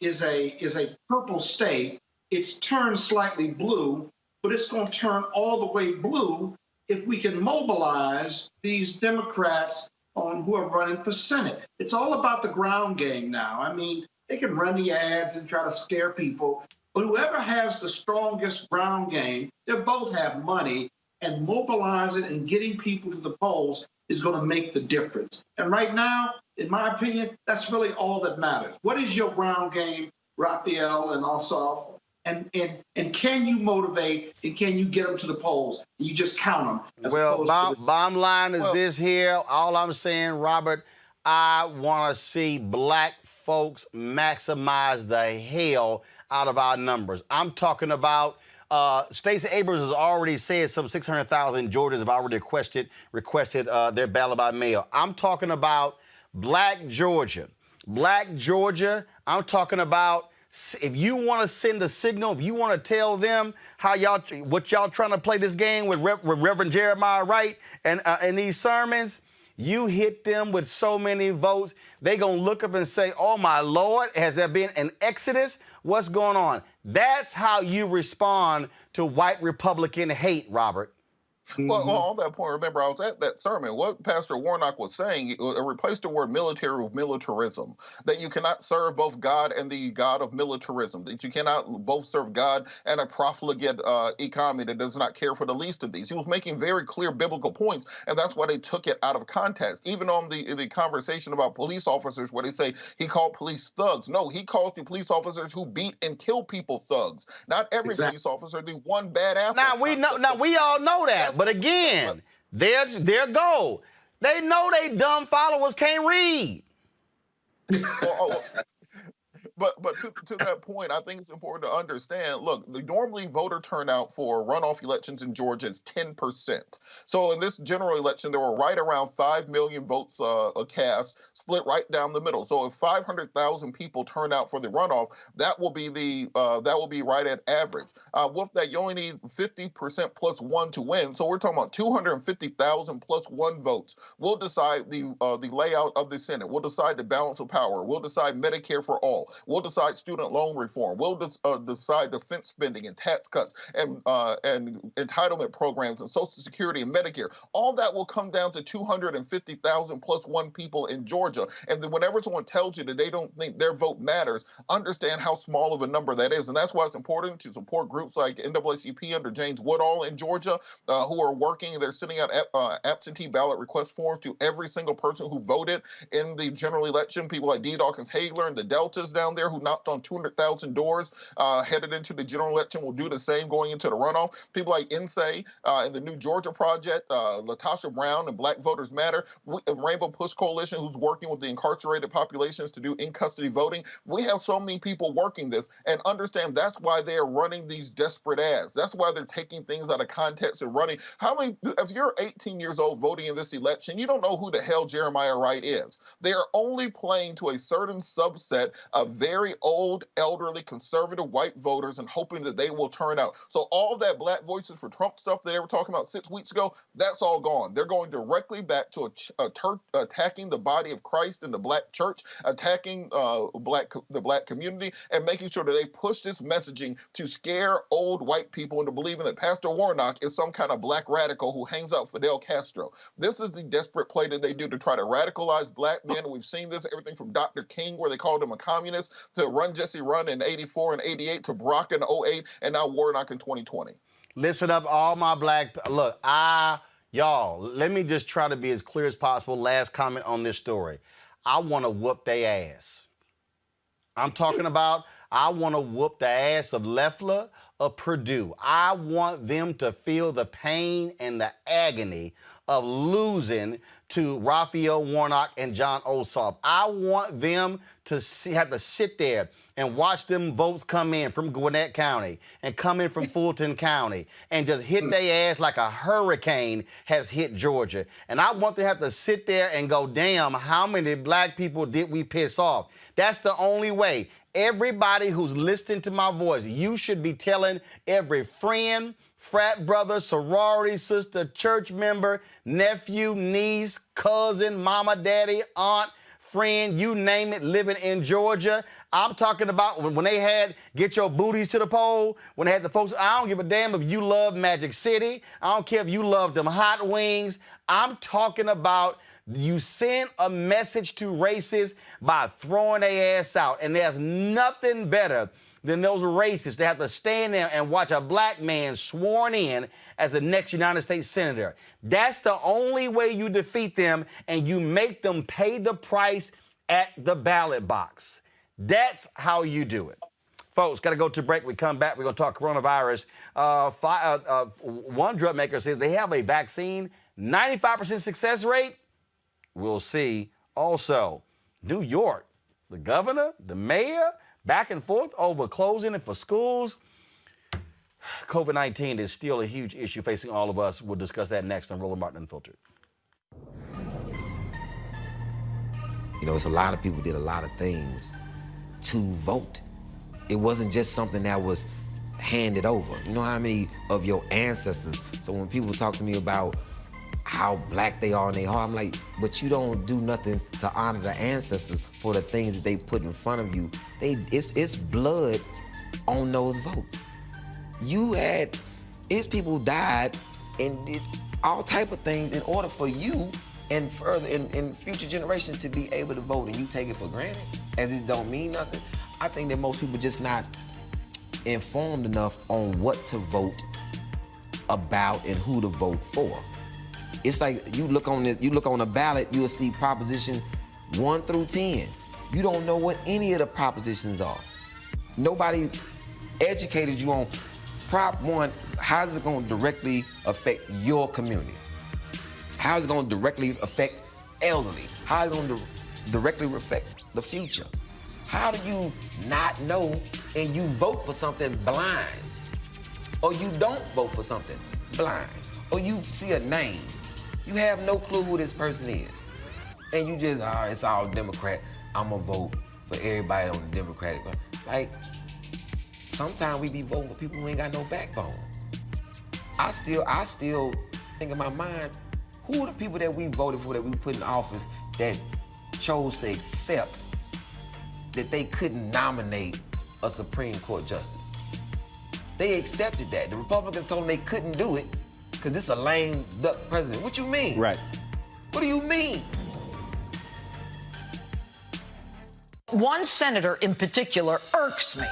is a purple state. It's turned slightly blue, but it's going to turn all the way blue if we can mobilize these Democrats on who are running for Senate. It's all about the ground game now. I mean, they can run the ads and try to scare people, but whoever has the strongest ground game, they both have money, and mobilizing and getting people to the polls is going to make the difference. And right now, in my opinion, that's really all that matters. What is your ground game, Raphael and Ossoff? And can you motivate and can you get them to the polls? You just count them. Well, bottom line is this here. All I'm saying, Robert, I want to see black folks maximize the hell out of our numbers. I'm talking about Stacey Abrams has already said some 600,000 Georgians have already requested their ballot by mail. I'm talking about black Georgia. Black Georgia, I'm talking about if you want to send a signal, if you want to tell them what y'all trying to play this game with Reverend Jeremiah Wright and in these sermons, you hit them with so many votes, they going to look up and say, oh, my Lord, has there been an exodus? What's going on? That's how you respond to white Republican hate, Robert. Well, on that point, remember, I was at that sermon. What Pastor Warnock was saying, replaced the word military with militarism, that you cannot serve both God and the God of militarism, that you cannot both serve God and a profligate economy that does not care for the least of these. He was making very clear biblical points, and that's why they took it out of context. Even on the conversation about police officers, where they say he called police thugs. No, he calls the police officers who beat and kill people thugs. Not every police officer, the one bad apple. Now we all know that. But again, their goal. They know they dumb followers can't read. But to that point, I think it's important to understand, look, normally voter turnout for runoff elections in Georgia is 10%. So in this general election, there were right around 5 million votes cast, split right down the middle. So if 500,000 people turn out for the runoff, that will be right at average. With that, you only need 50% plus one to win. So we're talking about 250,000 plus one votes. We'll decide the layout of the Senate. We'll decide the balance of power. We'll decide Medicare for all. We'll decide student loan reform. We'll decide defense spending and tax cuts and entitlement programs and Social Security and Medicare. All that will come down to 250,000 plus one people in Georgia. And then whenever someone tells you that they don't think their vote matters, understand how small of a number that is. And that's why it's important to support groups like NAACP under James Woodall in Georgia, who are working. They're sending out absentee ballot request forms to every single person who voted in the general election. People like D. Dawkins Hagler and the Deltas down there who knocked on 200,000 doors headed into the general election will do the same going into the runoff. People like NSAE and the New Georgia Project, Latasha Brown and Black Voters Matter, Rainbow Push Coalition, who's working with the incarcerated populations to do in-custody voting. We have so many people working this, and understand that's why they are running these desperate ads. That's why they're taking things out of context and running. If you're 18 years old voting in this election, you don't know who the hell Jeremiah Wright is. They are only playing to a certain subset of very old, elderly, conservative white voters and hoping that they will turn out. So all that Black Voices for Trump stuff that they were talking about 6 weeks ago, that's all gone. They're going directly back to attacking the body of Christ in the Black church, attacking the Black community, and making sure that they push this messaging to scare old white people into believing that Pastor Warnock is some kind of Black radical who hangs out Fidel Castro. This is the desperate play that they do to try to radicalize Black men. We've seen this, everything from Dr. King, where they called him a communist, to Run Jesse Run in 84 and 88, to Barack in 08, and now Warnock in 2020. Listen up, all my black... Look, y'all, let me just try to be as clear as possible. Last comment on this story. I want to whoop their ass. I'm talking about I want to whoop the ass of Loeffler, of Purdue. I want them to feel the pain and the agony of losing to Raphael Warnock and John Ossoff. I want them to have to sit there and watch them votes come in from Gwinnett County and come in from Fulton County and just hit their ass like a hurricane has hit Georgia. And I want them to have to sit there and go, damn, how many black people did we piss off? That's the only way. Everybody who's listening to my voice, you should be telling every friend, frat brother, sorority sister, church member, nephew, niece, cousin, mama, daddy, aunt, friend, you name it, living in Georgia. I'm talking about when they had get your booties to the poll, when they had the folks, I don't give a damn if you love Magic City. I don't care if you love them hot wings. I'm talking about You send a message to racists by throwing their ass out. And there's nothing better than those racists to have to stand there and watch a black man sworn in as the next United States Senator. That's the only way you defeat them, and you make them pay the price at the ballot box. That's how you do it. Folks, got to go to break. We come back, we're going to talk coronavirus. One drug maker says they have a vaccine, 95% success rate. We'll see. Also, New York, the governor, the mayor, back and forth over closing it for schools. COVID-19 is still a huge issue facing all of us. We'll discuss that next on Roland Martin Unfiltered. You know, it's a lot of people did a lot of things to vote. It wasn't just something that was handed over. You know how many of your ancestors, so when people talk to me about how black they are in their heart, I'm like, but you don't do nothing to honor the ancestors for the things that they put in front of you. It's blood on those votes. It's people died and did all type of things in order for you and further in future generations to be able to vote, and you take it for granted as it don't mean nothing. I think that most people just not informed enough on what to vote about and who to vote for. It's like you look on a ballot, you'll see proposition 1 through 10. You don't know what any of the propositions are. Nobody educated you on Prop 1, how is it going to directly affect your community? How is it going to directly affect elderly? How is it going to directly affect the future? How do you not know and you vote for something blind? Or you don't vote for something blind? Or you see a name, you have no clue who this person is. And you just, it's all Democrat. I'm gonna vote for everybody on the Democratic. Like, sometimes we be voting for people who ain't got no backbone. I still think in my mind, who are the people that we voted for, that we put in office, that chose to accept that they couldn't nominate a Supreme Court justice? They accepted that. The Republicans told them they couldn't do it because it's a lame duck president. What you mean? Right. What do you mean? One senator in particular irks me.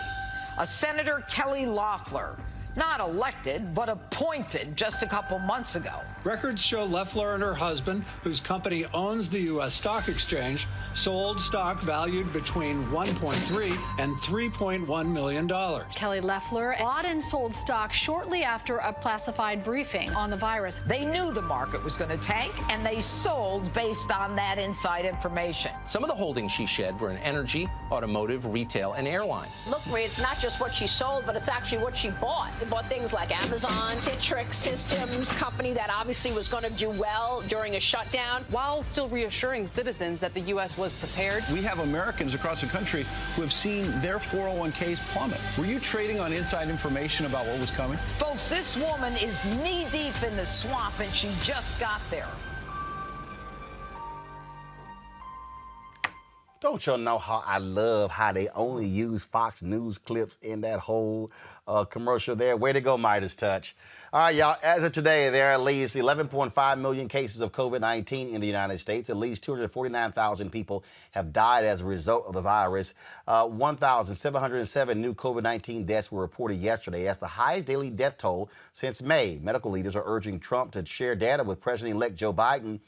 A Senator Kelly Loeffler, not elected, but appointed just a couple months ago. Records show Loeffler and her husband, whose company owns the U.S. Stock Exchange, sold stock valued between $1.3 and $3.1 million. Kelly Loeffler bought and sold stock shortly after a classified briefing on the virus. They knew the market was going to tank, and they sold based on that inside information. Some of the holdings she shed were in energy, automotive, retail, and airlines. Look, Marie, it's not just what she sold, but it's actually what she bought. They bought things like Amazon, Citrix Systems, company that obviously was going to do well during a shutdown. While still reassuring citizens that the U.S. was prepared. We have Americans across the country who have seen their 401ks plummet. Were you trading on inside information about what was coming? Folks, this woman is knee-deep in the swamp, and she just got there. Don't y'all know how I love how they only use Fox News clips in that whole commercial there? Way to go, Midas Touch. All right, y'all, as of today, there are at least 11.5 million cases of COVID-19 in the United States. At least 249,000 people have died as a result of the virus. 1,707 new COVID-19 deaths were reported yesterday. That's the highest daily death toll since May. Medical leaders are urging Trump to share data with President-elect Joe Biden,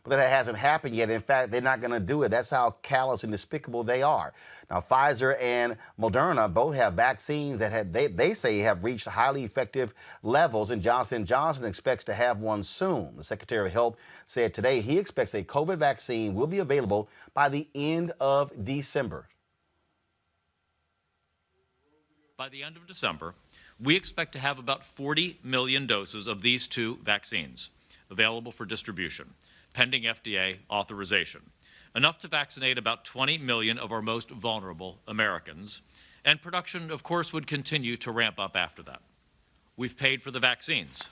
but that hasn't happened yet. In fact, they're not going to do it. That's how callous and despicable they are. Now, Pfizer and Moderna both have vaccines that they say have reached highly effective levels, and Johnson & Johnson expects to have one soon. The Secretary of Health said today he expects a COVID vaccine will be available by the end of December. By the end of December, we expect to have about 40 million doses of these two vaccines available for distribution, pending FDA authorization, enough to vaccinate about 20 million of our most vulnerable Americans, and production, of course, would continue to ramp up after that. We've paid for the vaccines.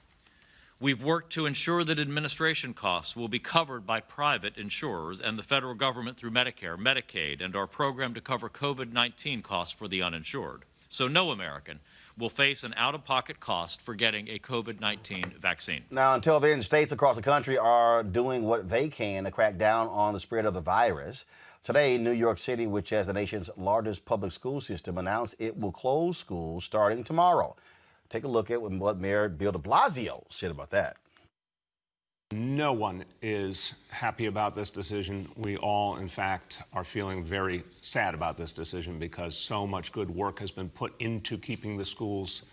We've worked to ensure that administration costs will be covered by private insurers and the federal government through Medicare, Medicaid, and our program to cover COVID-19 costs for the uninsured. So no American will face an out-of-pocket cost for getting a COVID-19 vaccine. Now, until then, states across the country are doing what they can to crack down on the spread of the virus. Today, New York City, which has the nation's largest public school system, announced it will close schools starting tomorrow. Take a look at what Mayor Bill de Blasio said about that. No one is happy about this decision. We all, in fact, are feeling very sad about this decision because so much good work has been put into keeping the schools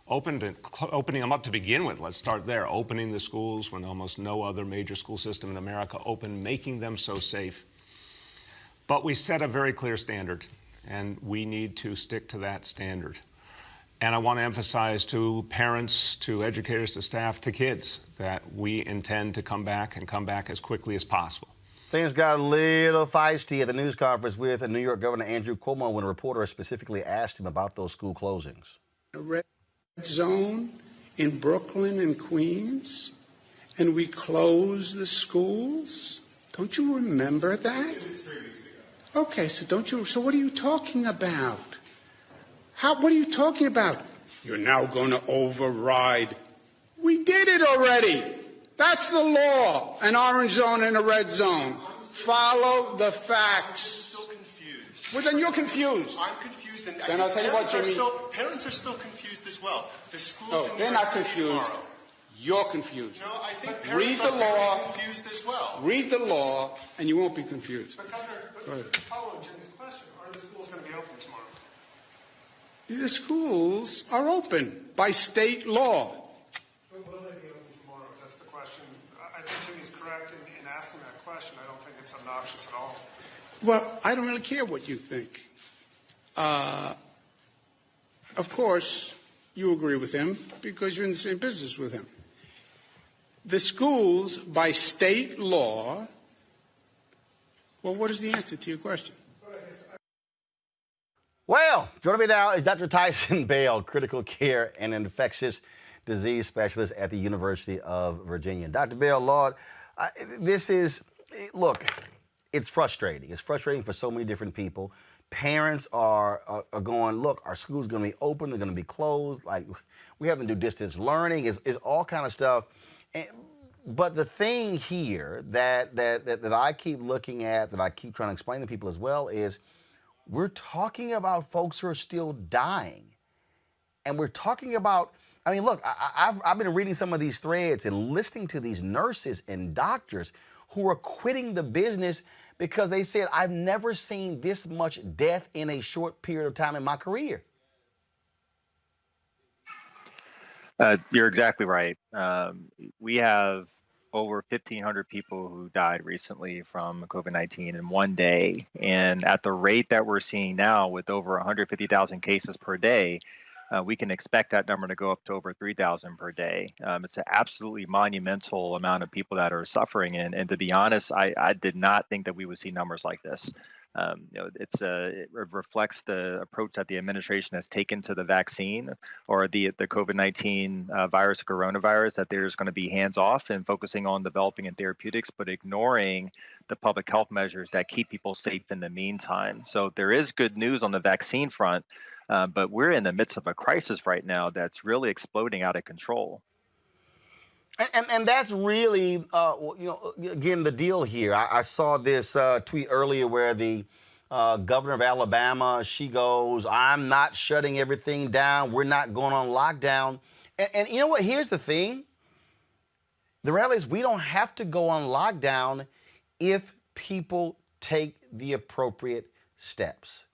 open, opening them up to begin with. Let's start there. Opening the schools when almost no other major school system in America opened, making them so safe. But we set a very clear standard, and we need to stick to that standard. And I want to emphasize to parents, to educators, to staff, to kids, that we intend to come back and come back as quickly as possible. Things got a little feisty at the news conference with New York Governor Andrew Cuomo when a reporter specifically asked him about those school closings. A red zone in Brooklyn and Queens, and we closed the schools? Don't you remember that? It was 3 weeks ago. Okay, so what are you talking about? What are you talking about? You're now going to override. We did it already. That's the law. An orange zone and a red zone. Follow the facts. I'm still confused. Well, then you're confused. I'm confused. And then I'll tell you what, Jimmy. Parents are still confused as well. The schools Oh, they're not confused. Tomorrow. You're confused. No, I think Read parents the are law. confused as well. Read the law, and you won't be confused. But Governor, follow Jimmy's question. Are the schools going to be open tomorrow? The schools are open by state law. But will they be open tomorrow? That's the question. I think Jimmy's correct in asking that question. I don't think it's obnoxious at all. Well, I don't really care what you think. Of course, you agree with him because you're in the same business with him. The schools, by state law, well, what is the answer to your question? Well, joining me now is Dr. Tyson Bale, critical care and infectious disease specialist at the University of Virginia. Dr. Bale, Lord, look, it's frustrating. It's frustrating for so many different people. Parents are going, look, our school's going to be open, they're going to be closed. Like, we have to do distance learning. It's all kind of stuff. But the thing here that I keep looking at, that I keep trying to explain to people as well, is we're talking about folks who are still dying. And we're talking about, I mean, look, I've been reading some of these threads and listening to these nurses and doctors who are quitting the business because they said, I've never seen this much death in a short period of time in my career. You're exactly right. We have over 1,500 people who died recently from COVID-19 in one day. And at the rate that we're seeing now, with over 150,000 cases per day, we can expect that number to go up to over 3,000 per day. It's an absolutely monumental amount of people that are suffering. And to be honest, I did not think that we would see numbers like this. It reflects the approach that the administration has taken to the vaccine or the COVID-19 virus, coronavirus, that there's going to be hands off and focusing on developing and therapeutics, but ignoring the public health measures that keep people safe in the meantime. So there is good news on the vaccine front, but we're in the midst of a crisis right now that's really exploding out of control. And that's really, again, the deal here. I saw this tweet earlier where the governor of Alabama, she goes, I'm not shutting everything down. We're not going on lockdown. And you know what? Here's the thing. The reality is we don't have to go on lockdown if people take the appropriate steps.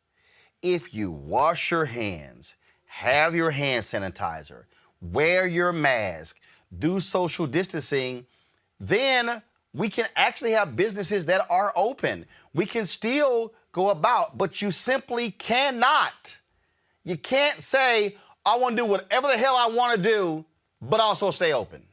If you wash your hands, have your hand sanitizer, wear your mask, do social distancing, then we can actually have businesses that are open. We can still go about, but you simply cannot. You can't say, I want to do whatever the hell I want to do, but also stay open.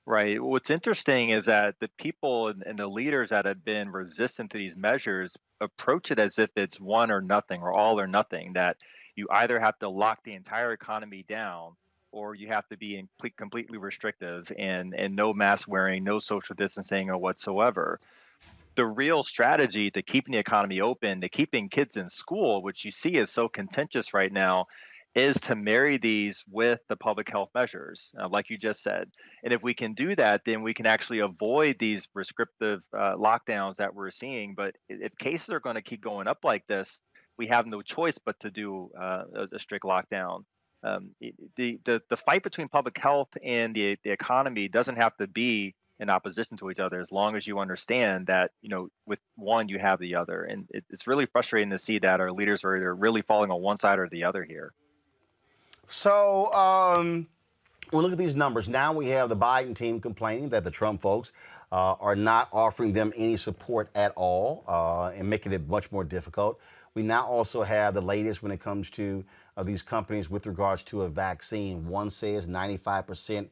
Right. What's interesting is that the people and the leaders that have been resistant to these measures approach it as if it's one or nothing or all or nothing, that you either have to lock the entire economy down or you have to be completely restrictive and no mask wearing, no social distancing or whatsoever. The real strategy to keeping the economy open, to keeping kids in school, which you see is so contentious right now, is to marry these with the public health measures, like you just said. And if we can do that, then we can actually avoid these prescriptive lockdowns that we're seeing. But if cases are going to keep going up like this, we have no choice but to do a strict lockdown. The fight between public health and the economy doesn't have to be in opposition to each other, as long as you understand that, with one you have the other. And it's really frustrating to see that our leaders are either really falling on one side or the other here. So when we look at these numbers, now we have the Biden team complaining that the Trump folks are not offering them any support at all and making it much more difficult. We now also have the latest when it comes to these companies with regards to a vaccine. One says 95%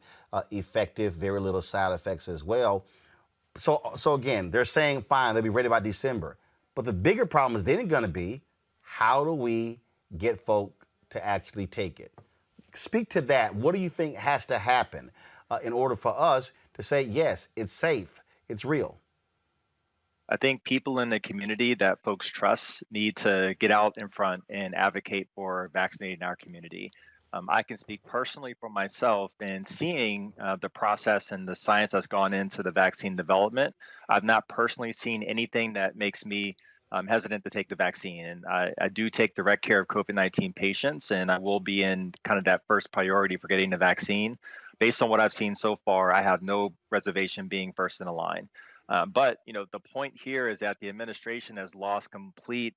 effective, very little side effects as well. So again, they're saying, fine, they'll be ready by December. But the bigger problem is then going to be, how do we get folk to actually take it? Speak to that. What do you think has to happen in order for us to say, yes, it's safe, it's real? I think people in the community that folks trust need to get out in front and advocate for vaccinating our community. I can speak personally for myself in seeing the process and the science that's gone into the vaccine development. I've not personally seen anything that makes me hesitant to take the vaccine. And I do take direct care of COVID-19 patients, and I will be in kind of that first priority for getting the vaccine. Based on what I've seen so far, I have no reservation being first in the line. But the point here is that the administration has lost complete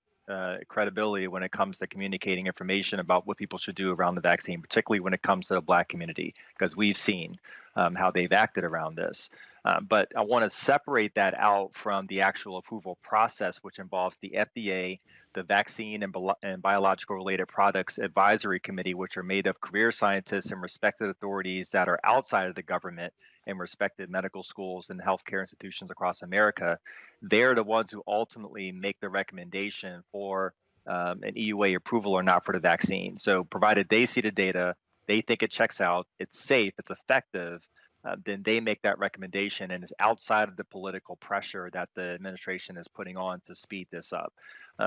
credibility when it comes to communicating information about what people should do around the vaccine, particularly when it comes to the Black community, because we've seen how they've acted around this. But I want to separate that out from the actual approval process, which involves the FDA, the Vaccine and Biological Related Products Advisory Committee, which are made of career scientists and respected authorities that are outside of the government and respected medical schools and healthcare institutions across America. They're the ones who ultimately make the recommendation for an EUA approval or not for the vaccine. So provided they see the data, they think it checks out, it's safe, it's effective, then they make that recommendation, and it's outside of the political pressure that the administration is putting on to speed this up.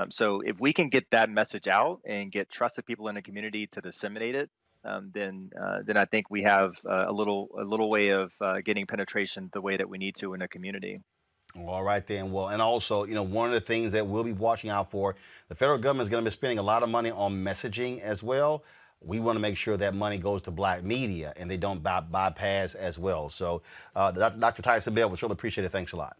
So if we can get that message out and get trusted people in the community to disseminate it, then I think we have a little way of getting penetration the way that we need to in the community. All right then. Well, and also, one of the things that we'll be watching out for, the federal government is going to be spending a lot of money on messaging as well. We want to make sure that money goes to Black media and they don't bypass as well. So, Dr. Tyson Bell, we certainly appreciate it. Thanks a lot.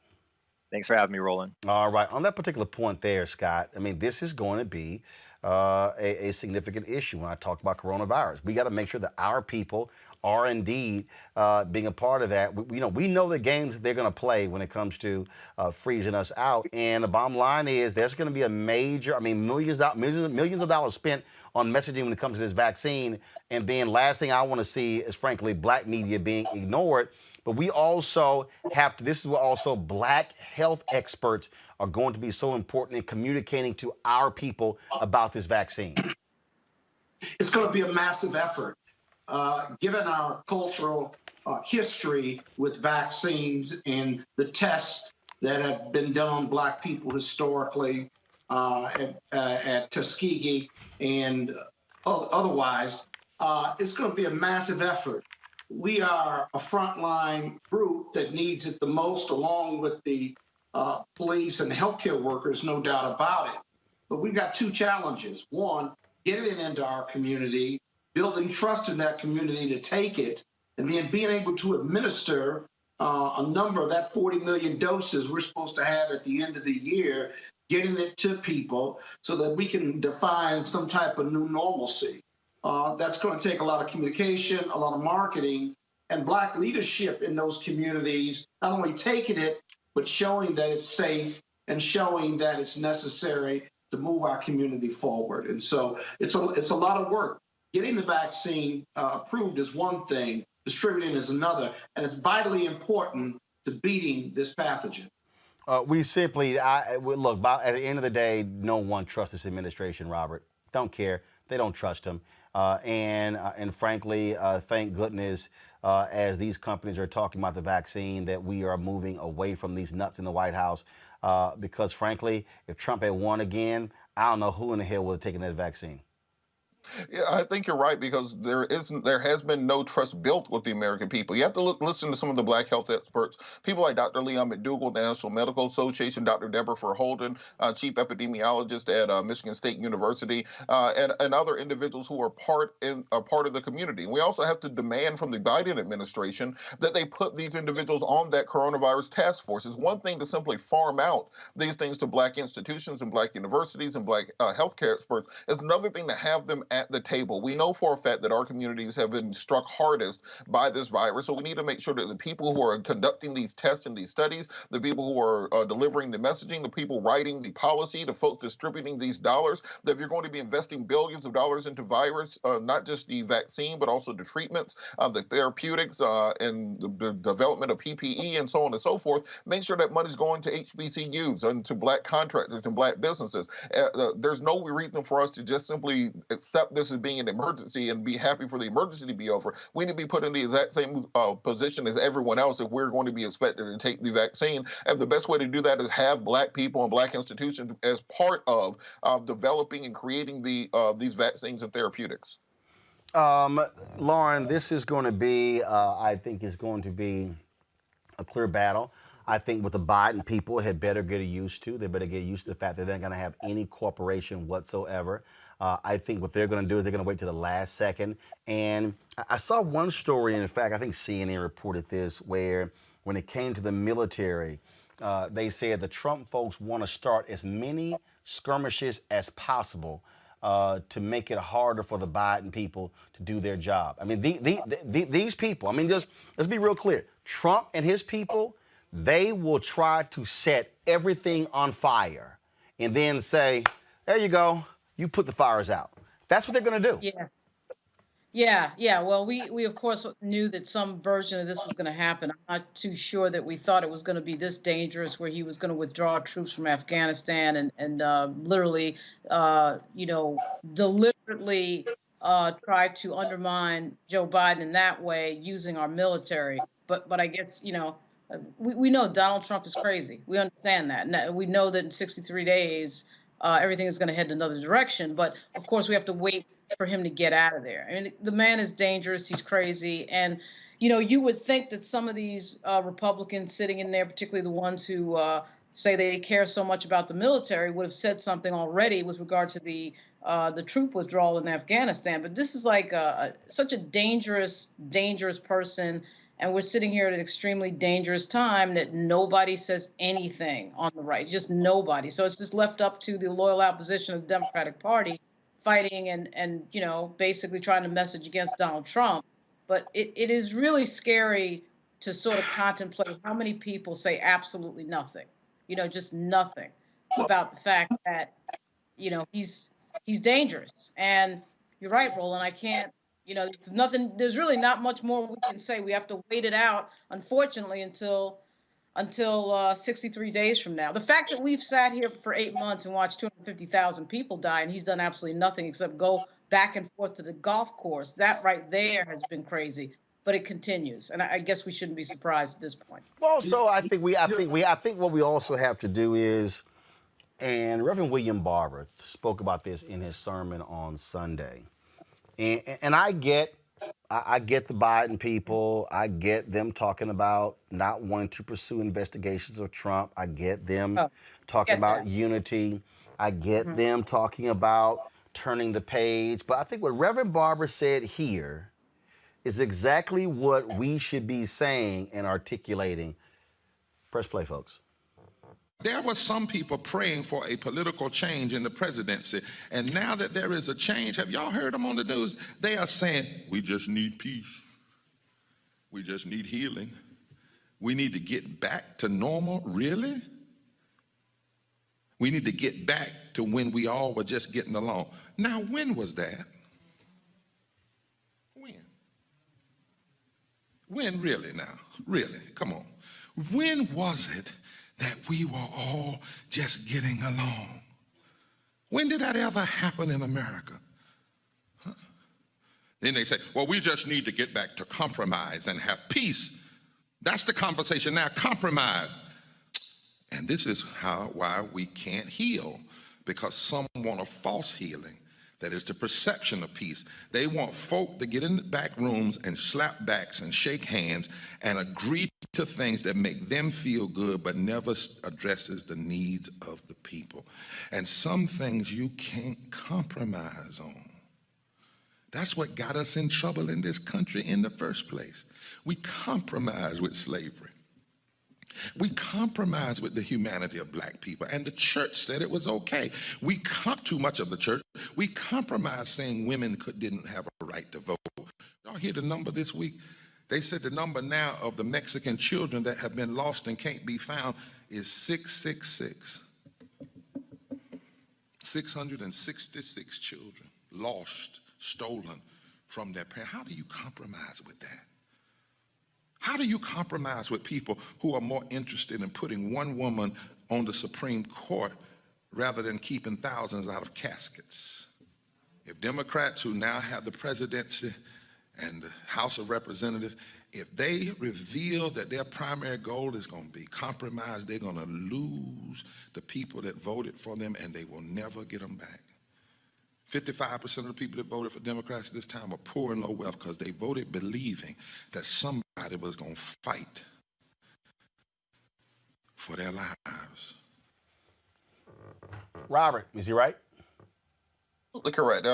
Thanks for having me, Roland. All right. On that particular point there, Scott, this is going to be a significant issue when I talk about coronavirus. We got to make sure that our people are indeed being a part of that. We know the games that they're going to play when it comes to freezing us out. And the bottom line is there's going to be a major, millions of dollars spent on messaging when it comes to this vaccine. And then last thing I want to see is, frankly, Black media being ignored. But we also have to, this is where also Black health experts are going to be so important in communicating to our people about this vaccine. It's going to be a massive effort. Given our cultural history with vaccines and the tests that have been done on Black people historically at Tuskegee and otherwise, it's going to be a massive effort. We are a frontline group that needs it the most, along with the police and healthcare workers, no doubt about it. But we've got two challenges. One, getting it into our community, building trust in that community to take it, and then being able to administer a number of that 40 million doses we're supposed to have at the end of the year, getting it to people so that we can define some type of new normalcy. That's going to take a lot of communication, a lot of marketing, and Black leadership in those communities, not only taking it, but showing that it's safe and showing that it's necessary to move our community forward. And so it's a lot of work. Getting the vaccine approved is one thing, distributing is another, and it's vitally important to beating this pathogen. We simply, look, at the end of the day, no one trusts this administration, Robert. Don't care. They don't trust him. And frankly, thank goodness, as these companies are talking about the vaccine, that we are moving away from these nuts in the White House. Because frankly, if Trump had won again, I don't know who in the hell would have taken that vaccine. Yeah, I think you're right because there has been no trust built with the American people. You have to listen to some of the Black health experts, people like Dr. Leon McDougall, the National Medical Association, Dr. Deborah Verholden, chief epidemiologist at Michigan State University, and other individuals who are part of the community. And we also have to demand from the Biden administration that they put these individuals on that coronavirus task force. It's one thing to simply farm out these things to Black institutions and Black universities and Black healthcare experts. It's another thing to have them at the table. We know for a fact that our communities have been struck hardest by this virus, so we need to make sure that the people who are conducting these tests and these studies, the people who are delivering the messaging, the people writing the policy, the folks distributing these dollars, that if you're going to be investing billions of dollars into virus, not just the vaccine, but also the treatments, the therapeutics, and the development of PPE and so on and so forth, make sure that money's going to HBCUs and to Black contractors and Black businesses. There's no reason for us to just simply accept this as being an emergency and be happy for the emergency to be over. We need to be put in the exact same position as everyone else if we're going to be expected to take the vaccine. And the best way to do that is have Black people and Black institutions as part of developing and creating these vaccines and therapeutics. Lauren, this is going to be, I think it's going to be a clear battle. I think with the Biden people had better get used to. They better get used to the fact that they're not going to have any cooperation whatsoever. I think what they're going to do is they're going to wait to the last second. And I saw one story, and in fact, I think CNN reported this, where when it came to the military, they said the Trump folks want to start as many skirmishes as possible to make it harder for the Biden people to do their job. I mean, these people, I mean, just let's be real clear. Trump and his people, they will try to set everything on fire and then say, there you go, you put the fires out. That's what they're going to do. Yeah. Well, we of course knew that some version of this was going to happen. I'm not too sure that we thought it was going to be this dangerous, where he was going to withdraw troops from Afghanistan and literally, deliberately try to undermine Joe Biden in that way using our military. But I guess, we know Donald Trump is crazy. We understand that. And we know that in 63 days, everything is going to head in another direction. But of course, we have to wait for him to get out of there. I mean, the man is dangerous. He's crazy. And, you would think that some of these Republicans sitting in there, particularly the ones who say they care so much about the military, would have said something already with regard to the troop withdrawal in Afghanistan. But this is like such a dangerous person. And we're sitting here at an extremely dangerous time that nobody says anything on the right, just nobody. So it's just left up to the loyal opposition of the Democratic Party fighting and basically trying to message against Donald Trump. But it is really scary to sort of contemplate how many people say absolutely nothing, just nothing about the fact that, he's dangerous. And you're right, Roland, I can't, it's nothing, there's really not much more we can say. We have to wait it out, unfortunately, until 63 days from now. The fact that we've sat here for 8 months and watched 250,000 people die, and he's done absolutely nothing except go back and forth to the golf course, that right there has been crazy. But it continues, and I guess we shouldn't be surprised at this point. Well, so I think what we also have to do is, and Reverend William Barber spoke about this in his sermon on Sunday. And I get the Biden people. I get them talking about not wanting to pursue investigations of Trump. I get them talking about unity. I get them talking about turning the page. But I think what Reverend Barber said here is exactly what we should be saying and articulating. Press play, folks. There were some people praying for a political change in the presidency. And now that there is a change, have y'all heard them on the news? They are saying, we just need peace. We just need healing. We need to get back to normal. Really? We need to get back to when we all were just getting along. Now, when was that? When really now? Really? Come on. When was it that we were all just getting along? When did that ever happen in America? Huh? Then they say, well, we just need to get back to compromise and have peace. That's the conversation now, compromise. And this is why we can't heal, because some want a false healing. That is the perception of peace. They want folk to get in the back rooms and slap backs and shake hands and agree to things that make them feel good, but never addresses the needs of the people. And some things you can't compromise on. That's what got us in trouble in this country in the first place. We compromised with slavery. We compromised with the humanity of black people, and the church said it was okay. Too much of the church. We compromised saying women didn't have a right to vote. Y'all hear the number this week? They said the number now of the Mexican children that have been lost and can't be found is 666. 666 children lost, stolen from their parents. How do you compromise with that? How do you compromise with people who are more interested in putting one woman on the Supreme Court rather than keeping thousands out of caskets? If Democrats who now have the presidency and the House of Representatives, if they reveal that their primary goal is going to be compromised, they're going to lose the people that voted for them, and they will never get them back. 55% of the people that voted for Democrats this time are poor and low wealth because they voted believing that somebody was going to fight for their lives. Robert, is he right? Correct.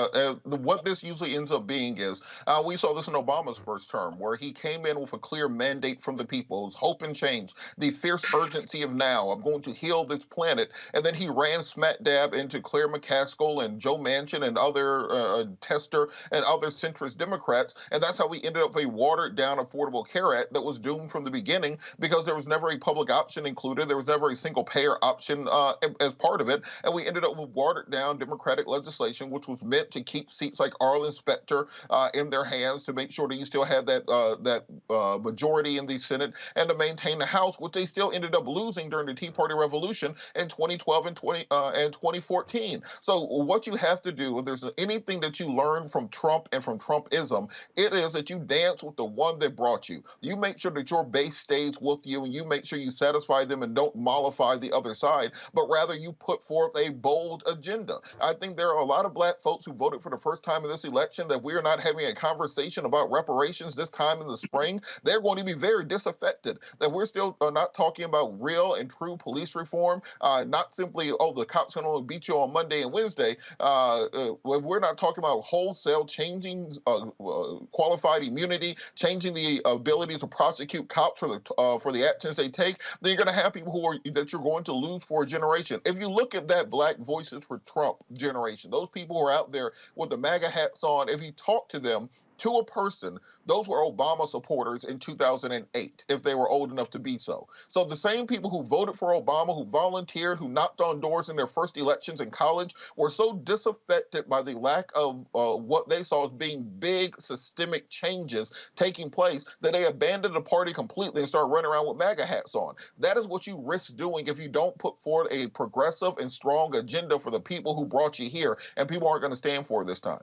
What this usually ends up being is, we saw this in Obama's first term, where he came in with a clear mandate from the people, his hope and change, the fierce urgency of now, I'm going to heal this planet, and then he ran smack dab into Claire McCaskill and Joe Manchin and other Tester and other centrist Democrats, and that's how we ended up with a watered-down Affordable Care Act that was doomed from the beginning because there was never a public option included, there was never a single-payer option as part of it, and we ended up with watered-down Democratic legislation which was meant to keep seats like Arlen Specter in their hands to make sure that you still had that majority in the Senate and to maintain the House, which they still ended up losing during the Tea Party Revolution in 2012 and 2014. So what you have to do, if there's anything that you learn from Trump and from Trumpism, it is that you dance with the one that brought you. You make sure that your base stays with you and you make sure you satisfy them and don't mollify the other side, but rather you put forth a bold agenda. I think there are a lot of black folks who voted for the first time in this election that we are not having a conversation about reparations this time in the spring. They're going to be very disaffected that we're still not talking about real and true police reform, not simply, oh, the cops can only beat you on Monday and Wednesday. We're not talking about wholesale changing qualified immunity, changing the ability to prosecute cops for the actions they take. Then you're going to have people that you're going to lose for a generation. If you look at that Black Voices for Trump generation, those people who are out there with the MAGA hats on, if you talk to them, to a person, those were Obama supporters in 2008, if they were old enough to be so. So the same people who voted for Obama, who volunteered, who knocked on doors in their first elections in college, were so disaffected by the lack of what they saw as being big systemic changes taking place that they abandoned the party completely and started running around with MAGA hats on. That is what you risk doing if you don't put forward a progressive and strong agenda for the people who brought you here, and people aren't going to stand for it this time.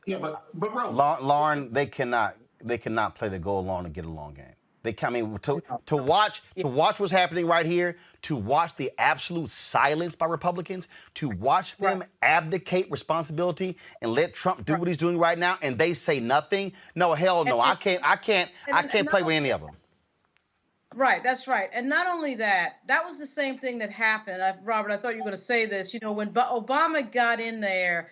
Yeah, but Lauren, they cannot play the go along to get along game. They come in to watch what's happening right here, to watch the absolute silence by Republicans, to watch them abdicate responsibility and let Trump do what he's doing right now, and they say nothing. No, hell no, I can't play with any of them. Right, that's right. And not only that, that was the same thing that happened. Robert, I thought you were going to say this. You know, when Obama got in there,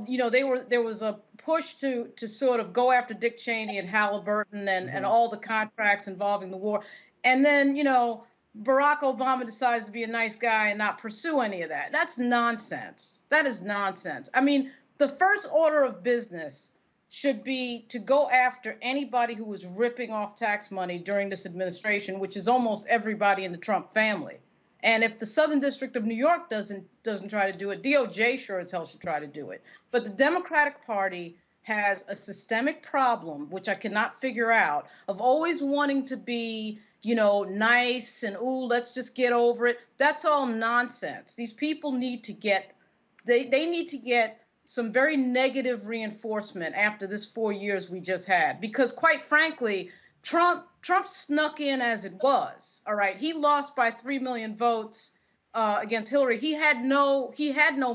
you know, there was a push to sort of go after Dick Cheney and Halliburton and all the contracts involving the war. And then, you know, Barack Obama decides to be a nice guy and not pursue any of that. That's nonsense. That is nonsense. I mean, the first order of business should be to go after anybody who was ripping off tax money during this administration, which is almost everybody in the Trump family. And if the Southern District of New York doesn't try to do it, DOJ sure as hell should try to do it. But the Democratic Party has a systemic problem, which I cannot figure out, of always wanting to be, you know, nice and, ooh, let's just get over it. That's all nonsense. These people need to get, they need to get some very negative reinforcement after this 4 years we just had. Because quite frankly, Trump snuck in as it was. All right, he lost by 3 million votes against Hillary. He had no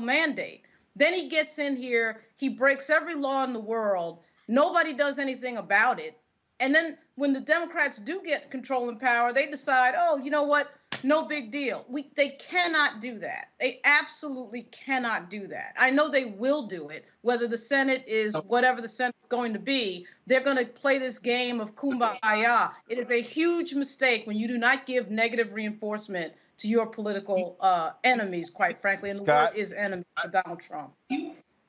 mandate. Then he gets in here, he breaks every law in the world. Nobody does anything about it. And then when the Democrats do get control and power, they decide, oh, you know what? No big deal. They cannot do that. They absolutely cannot do that. I know they will do it. Whether the Senate is whatever the Senate's going to be, they're going to play this game of kumbaya. It is a huge mistake when you do not give negative reinforcement to your political enemies, quite frankly. And the word is enemy for Donald Trump.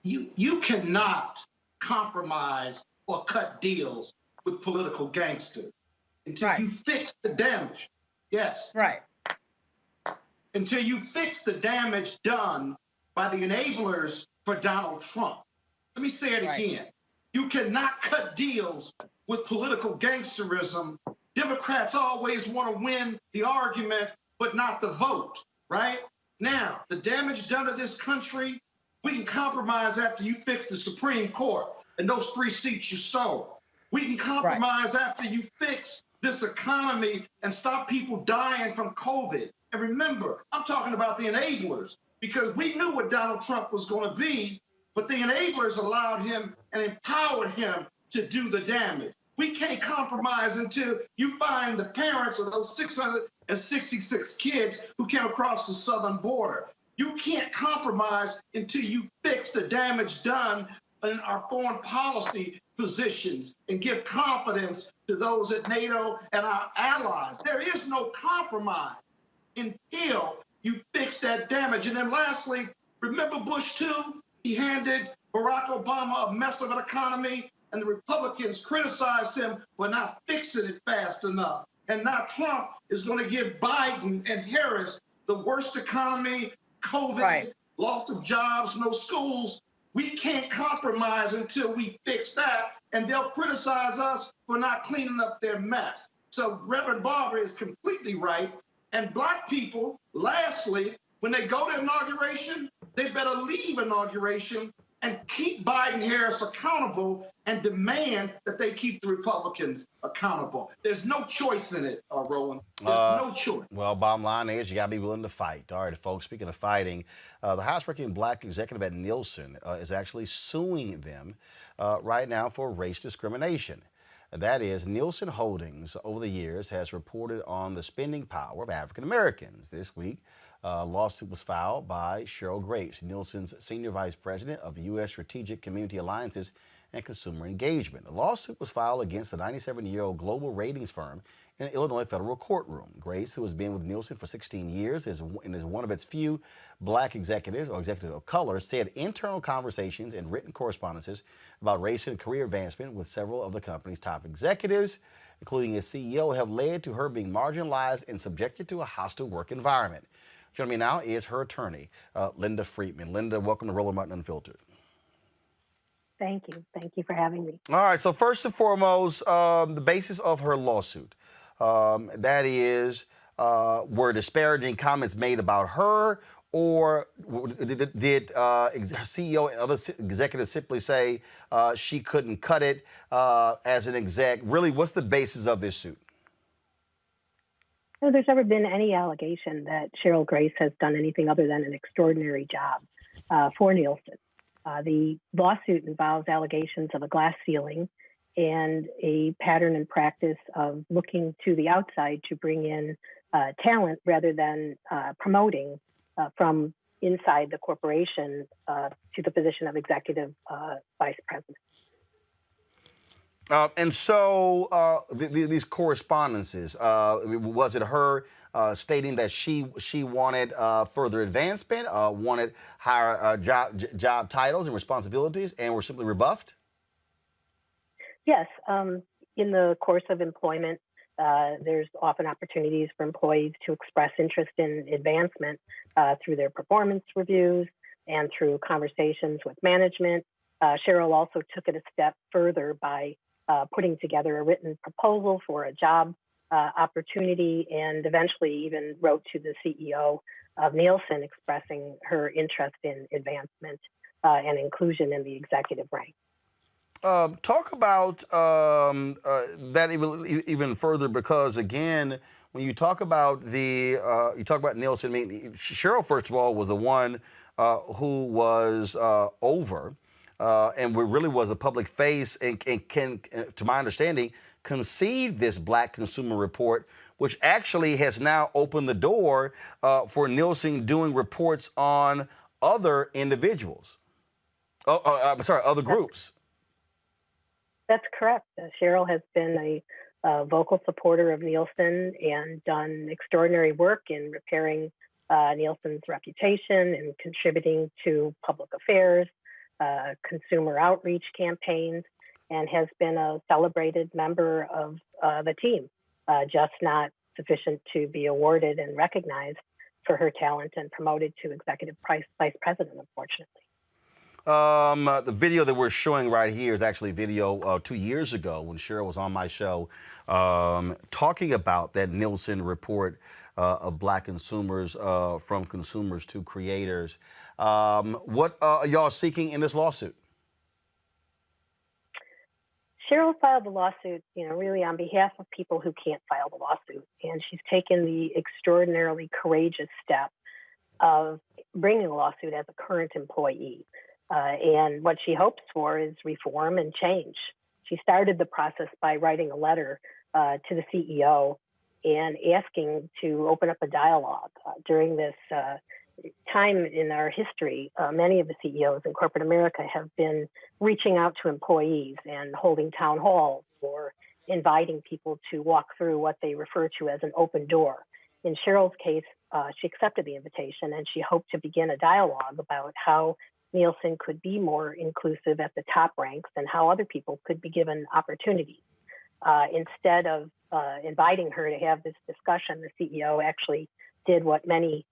You cannot compromise or cut deals with political gangsters until you fix the damage. Yes. Right. Until you fix the damage done by the enablers for Donald Trump. Let me say it again. You cannot cut deals with political gangsterism. Democrats always want to win the argument, but not the vote, right? Now, the damage done to this country, we can compromise after you fix the Supreme Court and those 3 seats you stole. We can compromise after you fix this economy and stop people dying from COVID. And remember, I'm talking about the enablers, because we knew what Donald Trump was going to be, but the enablers allowed him and empowered him to do the damage. We can't compromise until you find the parents of those 666 kids who came across the southern border. You can't compromise until you fix the damage done in our foreign policy positions and give confidence to those at NATO and our allies. There is no compromise until you fix that damage. And then lastly, remember Bush too? He handed Barack Obama a mess of an economy, and the Republicans criticized him for not fixing it fast enough. And now Trump is going to give Biden and Harris the worst economy, COVID, loss of jobs, no schools. We can't compromise until we fix that, and they'll criticize us for not cleaning up their mess. So Reverend Barber is completely right. And black people, lastly, when they go to inauguration, they better leave inauguration and keep Biden-Harris accountable and demand that they keep the Republicans accountable. There's no choice in it, Roland. There's no choice. Well, bottom line is you got to be willing to fight. All right, folks, speaking of fighting, the highest-ranking black executive at Nielsen is actually suing them right now for race discrimination. That is, Nielsen Holdings over the years has reported on the spending power of African Americans. This week, a lawsuit was filed by Cheryl Grace, Nielsen's Senior Vice President of U.S. Strategic Community Alliances and Consumer Engagement. The lawsuit was filed against the 97-year-old global ratings firm in an Illinois federal courtroom. Grace, who has been with Nielsen for 16 years and is one of its few black executives or executive of color, said internal conversations and written correspondences about race and career advancement with several of the company's top executives, including its CEO, have led to her being marginalized and subjected to a hostile work environment. Joining me now is her attorney, Linda Friedman. Linda, welcome to Roland Martin Unfiltered. Thank you. Thank you for having me. All right. So first and foremost, the basis of her lawsuit, that is, were disparaging comments made about her, or did her CEO and other executives simply say she couldn't cut it as an exec? Really, what's the basis of this suit? No, there's never been any allegation that Cheryl Grace has done anything other than an extraordinary job for Nielsen. The lawsuit involves allegations of a glass ceiling and a pattern and practice of looking to the outside to bring in talent rather than promoting from inside the corporation to the position of executive vice president. And so these correspondences, was it her stating that she wanted further advancement, wanted higher job titles and responsibilities, and were simply rebuffed? Yes. In the course of employment, there's often opportunities for employees to express interest in advancement through their performance reviews and through conversations with management. Cheryl also took it a step further by putting together a written proposal for a job opportunity, and eventually even wrote to the CEO of Nielsen expressing her interest in advancement and inclusion in the executive rank. Talk about that even further, because again, when you talk about Nielsen, I mean, Cheryl, first of all, was the one who was over and really was the public face and can, to my understanding, concede this Black Consumer Report, which actually has now opened the door for Nielsen doing reports on other individuals. I'm sorry, other groups. That's correct. Cheryl has been a vocal supporter of Nielsen and done extraordinary work in repairing Nielsen's reputation and contributing to public affairs, consumer outreach campaigns, and has been a celebrated member of the team, just not sufficient to be awarded and recognized for her talent and promoted to executive vice president, unfortunately. The video that we're showing right here is actually video 2 years ago when Cheryl was on my show talking about that Nielsen report of Black consumers, from consumers to creators. What are y'all seeking in this lawsuit? Cheryl filed the lawsuit, really on behalf of people who can't file the lawsuit. And she's taken the extraordinarily courageous step of bringing a lawsuit as a current employee. And what she hopes for is reform and change. She started the process by writing a letter to the CEO and asking to open up a dialogue. During this time in our history, many of the CEOs in corporate America have been reaching out to employees and holding town halls or inviting people to walk through what they refer to as an open door. In Cheryl's case, she accepted the invitation and she hoped to begin a dialogue about how Nielsen could be more inclusive at the top ranks and how other people could be given opportunities. Instead of inviting her to have this discussion, the CEO actually did what many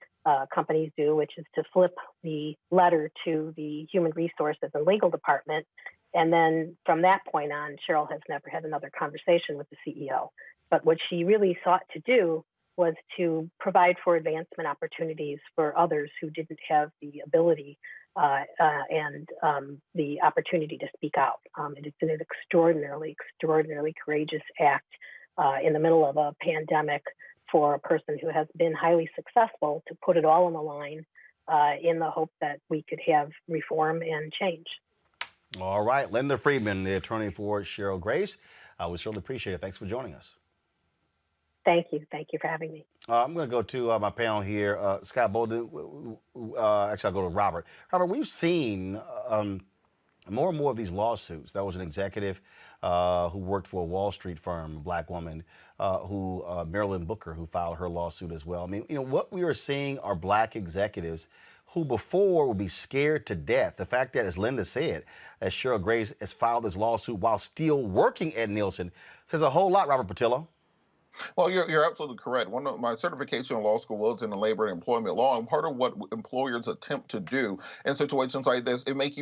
companies do, which is to flip the letter to the human resources and legal department. And then from that point on, Cheryl has never had another conversation with the CEO. But what she really sought to do was to provide for advancement opportunities for others who didn't have the ability and the opportunity to speak out. It's an extraordinarily courageous act in the middle of a pandemic for a person who has been highly successful to put it all on the line in the hope that we could have reform and change. All right, Linda Friedman, the attorney for Cheryl Grace. We certainly appreciate it. Thanks for joining us. Thank you. Thank you for having me. I'm going to go to my panel here. Scott Bolden, actually, I'll go to Robert. Robert, we've seen more and more of these lawsuits. That was an executive who worked for a Wall Street firm, a Black woman, Marilyn Booker, who filed her lawsuit as well. I mean, what we are seeing are Black executives who before would be scared to death. The fact that, as Linda said, as Cheryl Grace has filed this lawsuit while still working at Nielsen, says a whole lot, Robert Patillo. Well, you're absolutely correct. One of my certification in law school was in the labor and employment law, and part of what employers attempt to do in situations like this, it make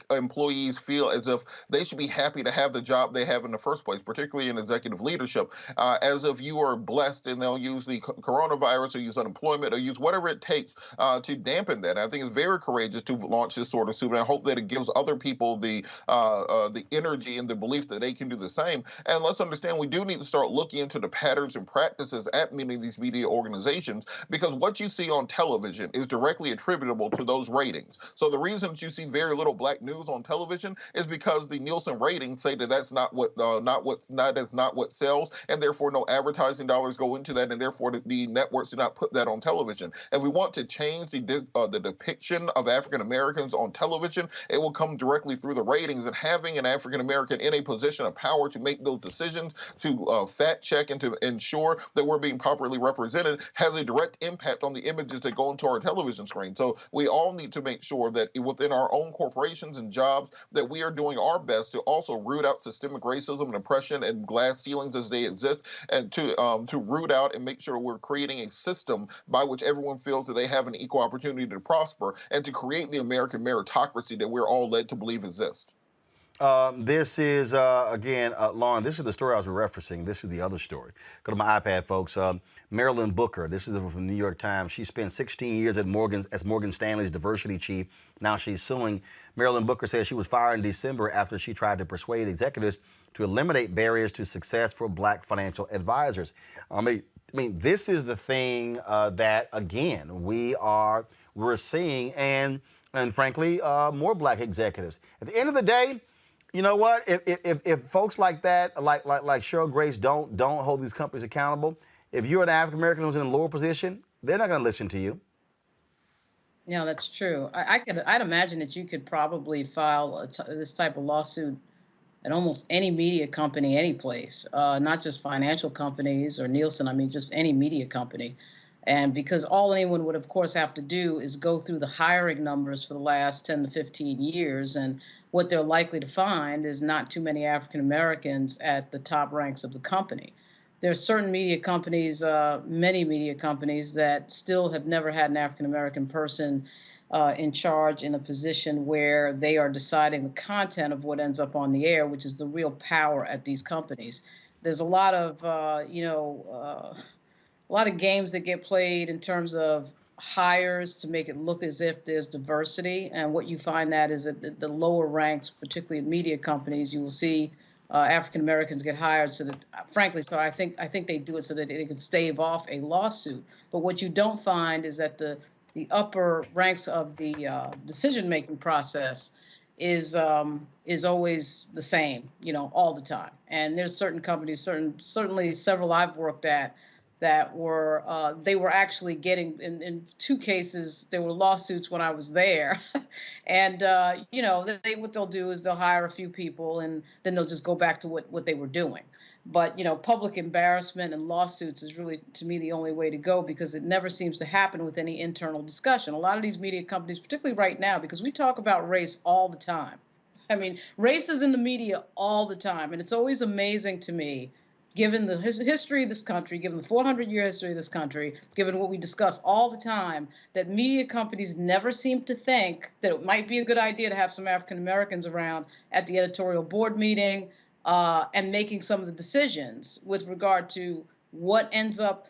employees feel as if they should be happy to have the job they have in the first place, particularly in executive leadership, as if you are blessed, and they'll use the coronavirus or use unemployment or use whatever it takes to dampen that. And I think it's very courageous to launch this sort of suit, and I hope that it gives other people the energy and the belief that they can do the same. And let's understand, we do need to start looking into the patterns and practices at many of these media organizations, because what you see on television is directly attributable to those ratings. So the reason that you see very little Black news on television is because the Nielsen ratings say that that's not what sells, and therefore no advertising dollars go into that, and therefore the networks do not put that on television. If we want to change the depiction of African Americans on television, it will come directly through the ratings, and having an African American in a position of power to make those decisions, to fact check and to ensure that we're being properly represented, has a direct impact on the images that go into our television screen. So we all need to make sure that within our own corporations and jobs that we are doing our best to also root out systemic racism and oppression and glass ceilings as they exist, and to root out and make sure we're creating a system by which everyone feels that they have an equal opportunity to prosper, and to create the American meritocracy that we're all led to believe exists. This is, again, Lauren, this is the story I was referencing. This is the other story. Go to my iPad, folks. Marilyn Booker, this is from the New York Times. She spent 16 years as Morgan Stanley's diversity chief. Now she's suing. Marilyn Booker says she was fired in December after she tried to persuade executives to eliminate barriers to success for Black financial advisors. Let me I mean, this is the thing that, again, we're seeing, and frankly, more black executives. At the end of the day, you know what? If folks like that, like Cheryl Grace, don't hold these companies accountable, if you're an African American who's in a lower position, they're not going to listen to you. Yeah, that's true. I'd imagine that you could probably file this type of lawsuit at almost any media company, any place, not just financial companies or Nielsen. I mean, just any media company. And because all anyone would, of course, have to do is go through the hiring numbers for the last 10 to 15 years. And what they're likely to find is not too many African Americans at the top ranks of the company. There's certain media companies, many media companies, that still have never had an African American person in charge in a position where they are deciding the content of what ends up on the air, which is the real power at these companies. There's a lot of, a lot of games that get played in terms of hires to make it look as if there's diversity. And what you find that is at the lower ranks, particularly in media companies, you will see African Americans get hired so that, frankly, so I think they do it so that they can stave off a lawsuit. But what you don't find is that the upper ranks of the decision-making process is always the same, all the time. And there's certain companies, certainly several I've worked at, that were they were actually getting, in two cases, there were lawsuits when I was there. And, what they'll do is they'll hire a few people and then they'll just go back to what they were doing. But, public embarrassment and lawsuits is really, to me, the only way to go, because it never seems to happen with any internal discussion. A lot of these media companies, particularly right now, because we talk about race all the time. I mean, race is in the media all the time. And it's always amazing to me, given the history of this country, given the 400-year history of this country, given what we discuss all the time, that media companies never seem to think that it might be a good idea to have some African Americans around at the editorial board meeting and making some of the decisions with regard to what ends up,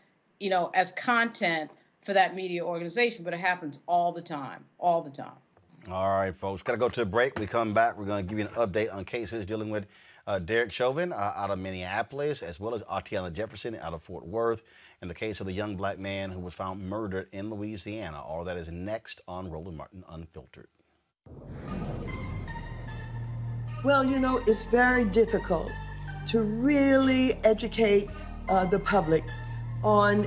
as content for that media organization. But it happens all the time, all the time. All right, folks, got to go to a break. We come back, we're going to give you an update on cases dealing with Derek Chauvin out of Minneapolis, as well as Atiana Jefferson out of Fort Worth, in the case of the young black man who was found murdered in Louisiana. All that is next on Roland Martin Unfiltered. Well, it's very difficult to really educate the public on,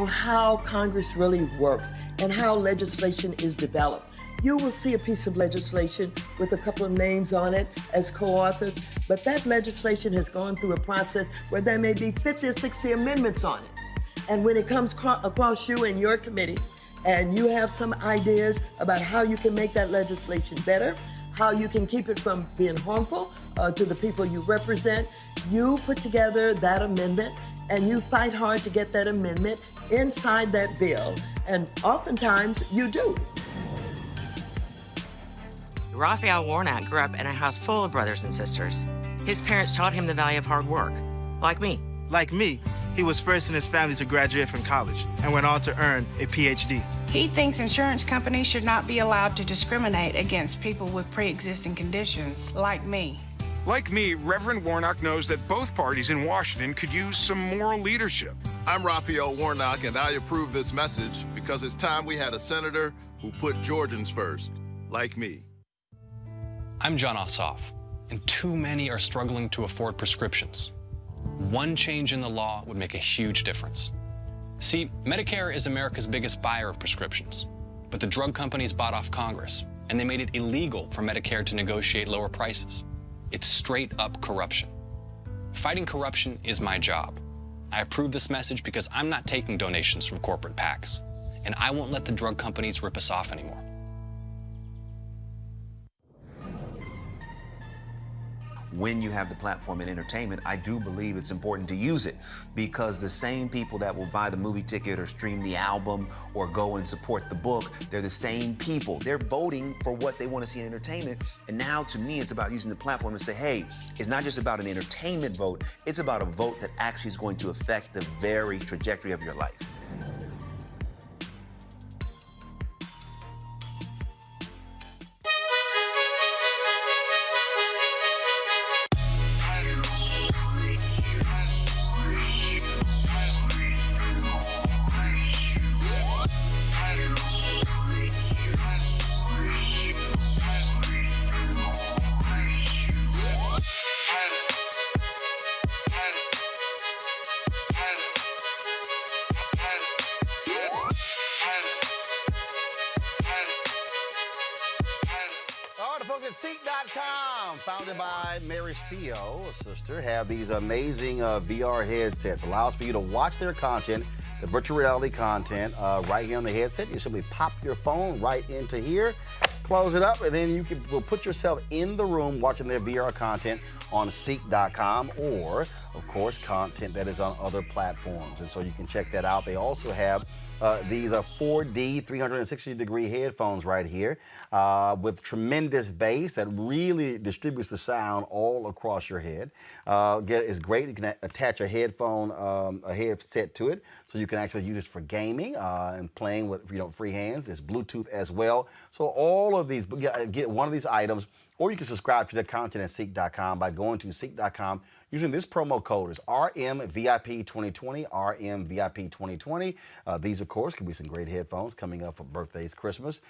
how Congress really works and how legislation is developed. You will see a piece of legislation with a couple of names on it as co-authors, but that legislation has gone through a process where there may be 50 or 60 amendments on it. And when it comes across you and your committee, and you have some ideas about how you can make that legislation better, how you can keep it from being harmful to the people you represent, you put together that amendment and you fight hard to get that amendment inside that bill. And oftentimes you do. Raphael Warnock grew up in a house full of brothers and sisters. His parents taught him the value of hard work, like me. Like me, he was first in his family to graduate from college and went on to earn a PhD. He thinks insurance companies should not be allowed to discriminate against people with pre-existing conditions, like me. Like me, Reverend Warnock knows that both parties in Washington could use some moral leadership. I'm Raphael Warnock, and I approve this message because it's time we had a senator who put Georgians first, like me. I'm John Ossoff, and too many are struggling to afford prescriptions. One change in the law would make a huge difference. See, Medicare is America's biggest buyer of prescriptions, but the drug companies bought off Congress, and they made it illegal for Medicare to negotiate lower prices. It's straight up corruption. Fighting corruption is my job. I approve this message because I'm not taking donations from corporate PACs, and I won't let the drug companies rip us off anymore. When you have the platform in entertainment, I do believe it's important to use it, because the same people that will buy the movie ticket or stream the album or go and support the book, they're the same people. They're voting for what they want to see in entertainment. And now, to me, it's about using the platform to say, hey, it's not just about an entertainment vote, it's about a vote that actually is going to affect the very trajectory of your life. founded by Mary Spio, a sister, have these amazing VR headsets. Allows for you to watch their content, the virtual reality content, right here on the headset. You simply pop your phone right into here, close it up, and then you will put yourself in the room watching their VR content on Seek.com, or, of course, content that is on other platforms. And so you can check that out. They also have these 4D 360-degree headphones right here with tremendous bass that really distributes the sound all across your head. It's great. You can attach a headset to it, so you can actually use it for gaming and playing with free hands. There's Bluetooth as well. So all of these, get one of these items, or you can subscribe to the content at Seek.com by going to Seek.com using this promo code. Is RMVIP2020, RMVIP2020. These, of course, could be some great headphones coming up for birthdays, Christmas,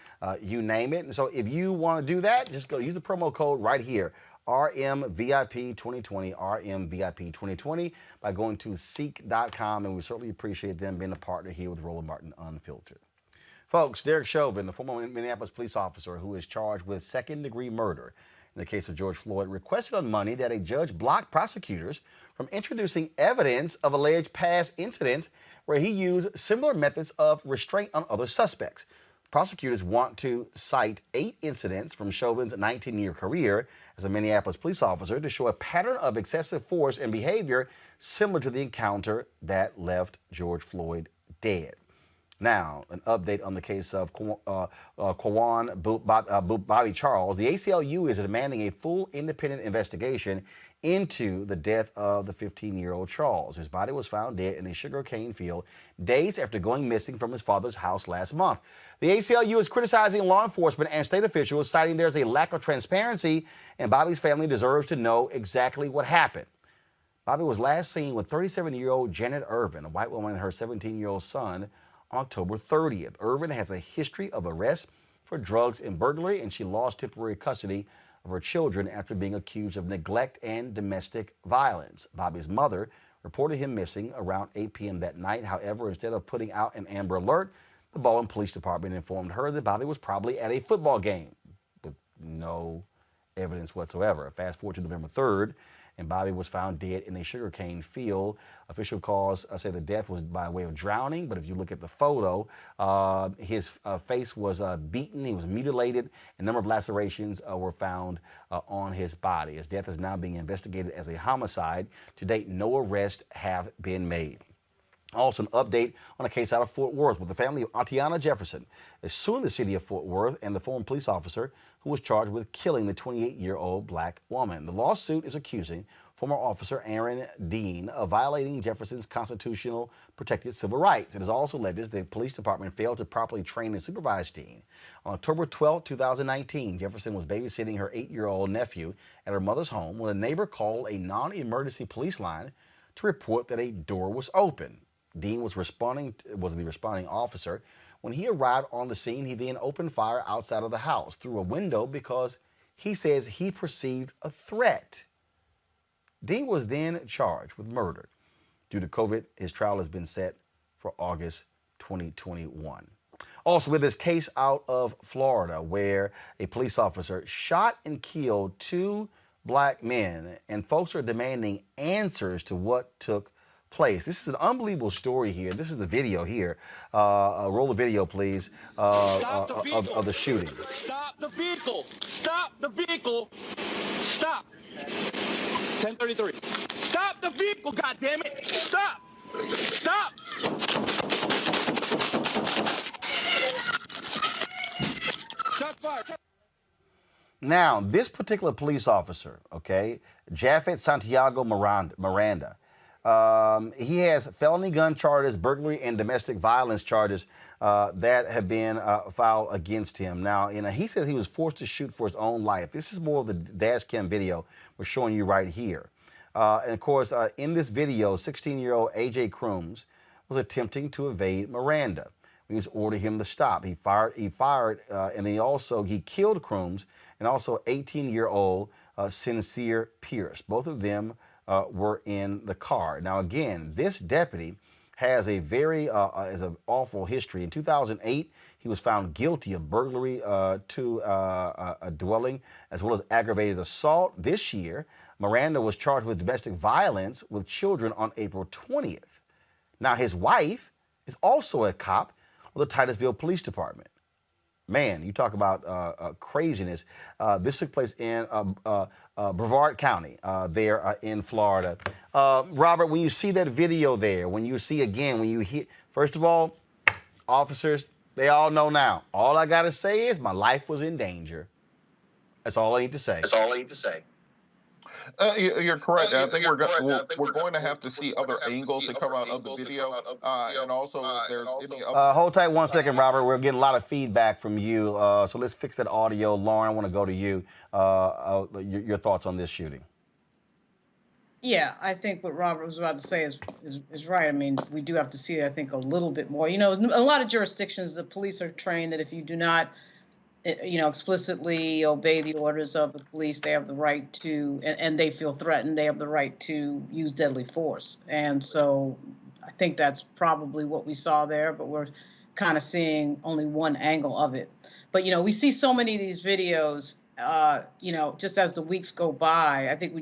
you name it. And so if you want to do that, just go use the promo code right here, RMVIP2020, RMVIP2020, by going to Seek.com. And we certainly appreciate them being a partner here with Roland Martin Unfiltered. Folks, Derek Chauvin, the former Minneapolis police officer who is charged with second-degree murder in the case of George Floyd, requested on Monday that a judge block prosecutors from introducing evidence of alleged past incidents where he used similar methods of restraint on other suspects. Prosecutors want to cite 8 incidents from Chauvin's 19-year career as a Minneapolis police officer to show a pattern of excessive force and behavior similar to the encounter that left George Floyd dead. Now, an update on the case of Bobby Charles. The ACLU is demanding a full independent investigation into the death of the 15-year-old Charles. His body was found dead in a sugarcane field days after going missing from his father's house last month. The ACLU is criticizing law enforcement and state officials, citing there's a lack of transparency, and Bobby's family deserves to know exactly what happened. Bobby was last seen with 37-year-old Janet Irvin, a white woman, and her 17-year-old son, on October 30th. Irvin has a history of arrests for drugs and burglary, and she lost temporary custody of her children after being accused of neglect and domestic violence. Bobby's mother reported him missing around 8 p.m. that night. However, instead of putting out an Amber Alert, the Baldwin Police Department informed her that Bobby was probably at a football game with no evidence whatsoever. Fast forward to November 3rd, and Bobby was found dead in a sugarcane field. Official cause say the death was by way of drowning, but if you look at the photo, his face was beaten, he was mutilated, a number of lacerations were found on his body. His death is now being investigated as a homicide. To date, no arrests have been made. Also, an update on a case out of Fort Worth, with the family of Atiana Jefferson is suing the city of Fort Worth and the former police officer who was charged with killing the 28-year-old black woman. The lawsuit is accusing former officer Aaron Dean of violating Jefferson's constitutional protected civil rights. It is also alleged the police department failed to properly train and supervise Dean. On October 12, 2019, Jefferson was babysitting her 8-year-old nephew at her mother's home when a neighbor called a non-emergency police line to report that a door was open. Dean was the responding officer. When he arrived on the scene, he then opened fire outside of the house through a window because he says he perceived a threat. Dean was then charged with murder. Due to COVID, his trial has been set for August 2021. Also, with this case out of Florida, where a police officer shot and killed 2 black men, and folks are demanding answers to what took place. This is an unbelievable story here. This is the video here. Roll the video, please, of the shooting. Stop the vehicle! Stop the vehicle! Stop! 1033. Stop the vehicle, goddammit! Stop! Stop! Shot fired. Now, this particular police officer, okay, Japhet Santiago Miranda, he has felony gun charges, burglary, and domestic violence charges that have been filed against him. Now, he says he was forced to shoot for his own life. This is more of the dash cam video we're showing you right here. And of course, in this video, 16-year-old A.J. Crooms was attempting to evade Miranda. He was ordering him to stop. He fired, and then he killed Crooms and also 18-year-old Sincere Pierce. Both of them were in the car. Now, again, this deputy has a very is an awful history. In 2008, he was found guilty of burglary to a dwelling as well as aggravated assault. This year, Miranda was charged with domestic violence with children on April 20th. Now, his wife is also a cop with the Titusville Police Department. Man, you talk about craziness. This took place in Brevard County there in Florida. Robert, when you see that video there, when you see again, when you hear, first of all, officers, they all know now. All I got to say is my life was in danger. That's all I need to say. That's all I need to say. You're correct. I think we're going to have to see other angles that come out of the video, and also if there's any other. Hold tight 1 second, Robert. We're getting a lot of feedback from you, so let's fix that audio. Lauren, I want to go to you. Your thoughts on this shooting? Yeah, I think what Robert was about to say is right. I mean, we do have to see, I think, a little bit more. You know, a lot of jurisdictions, the police are trained that if you do not explicitly obey the orders of the police, they have the right to, and they feel threatened, they have the right to use deadly force. And so I think that's probably what we saw there, but we're kind of seeing only one angle of it. But, we see so many of these videos, just as the weeks go by. I think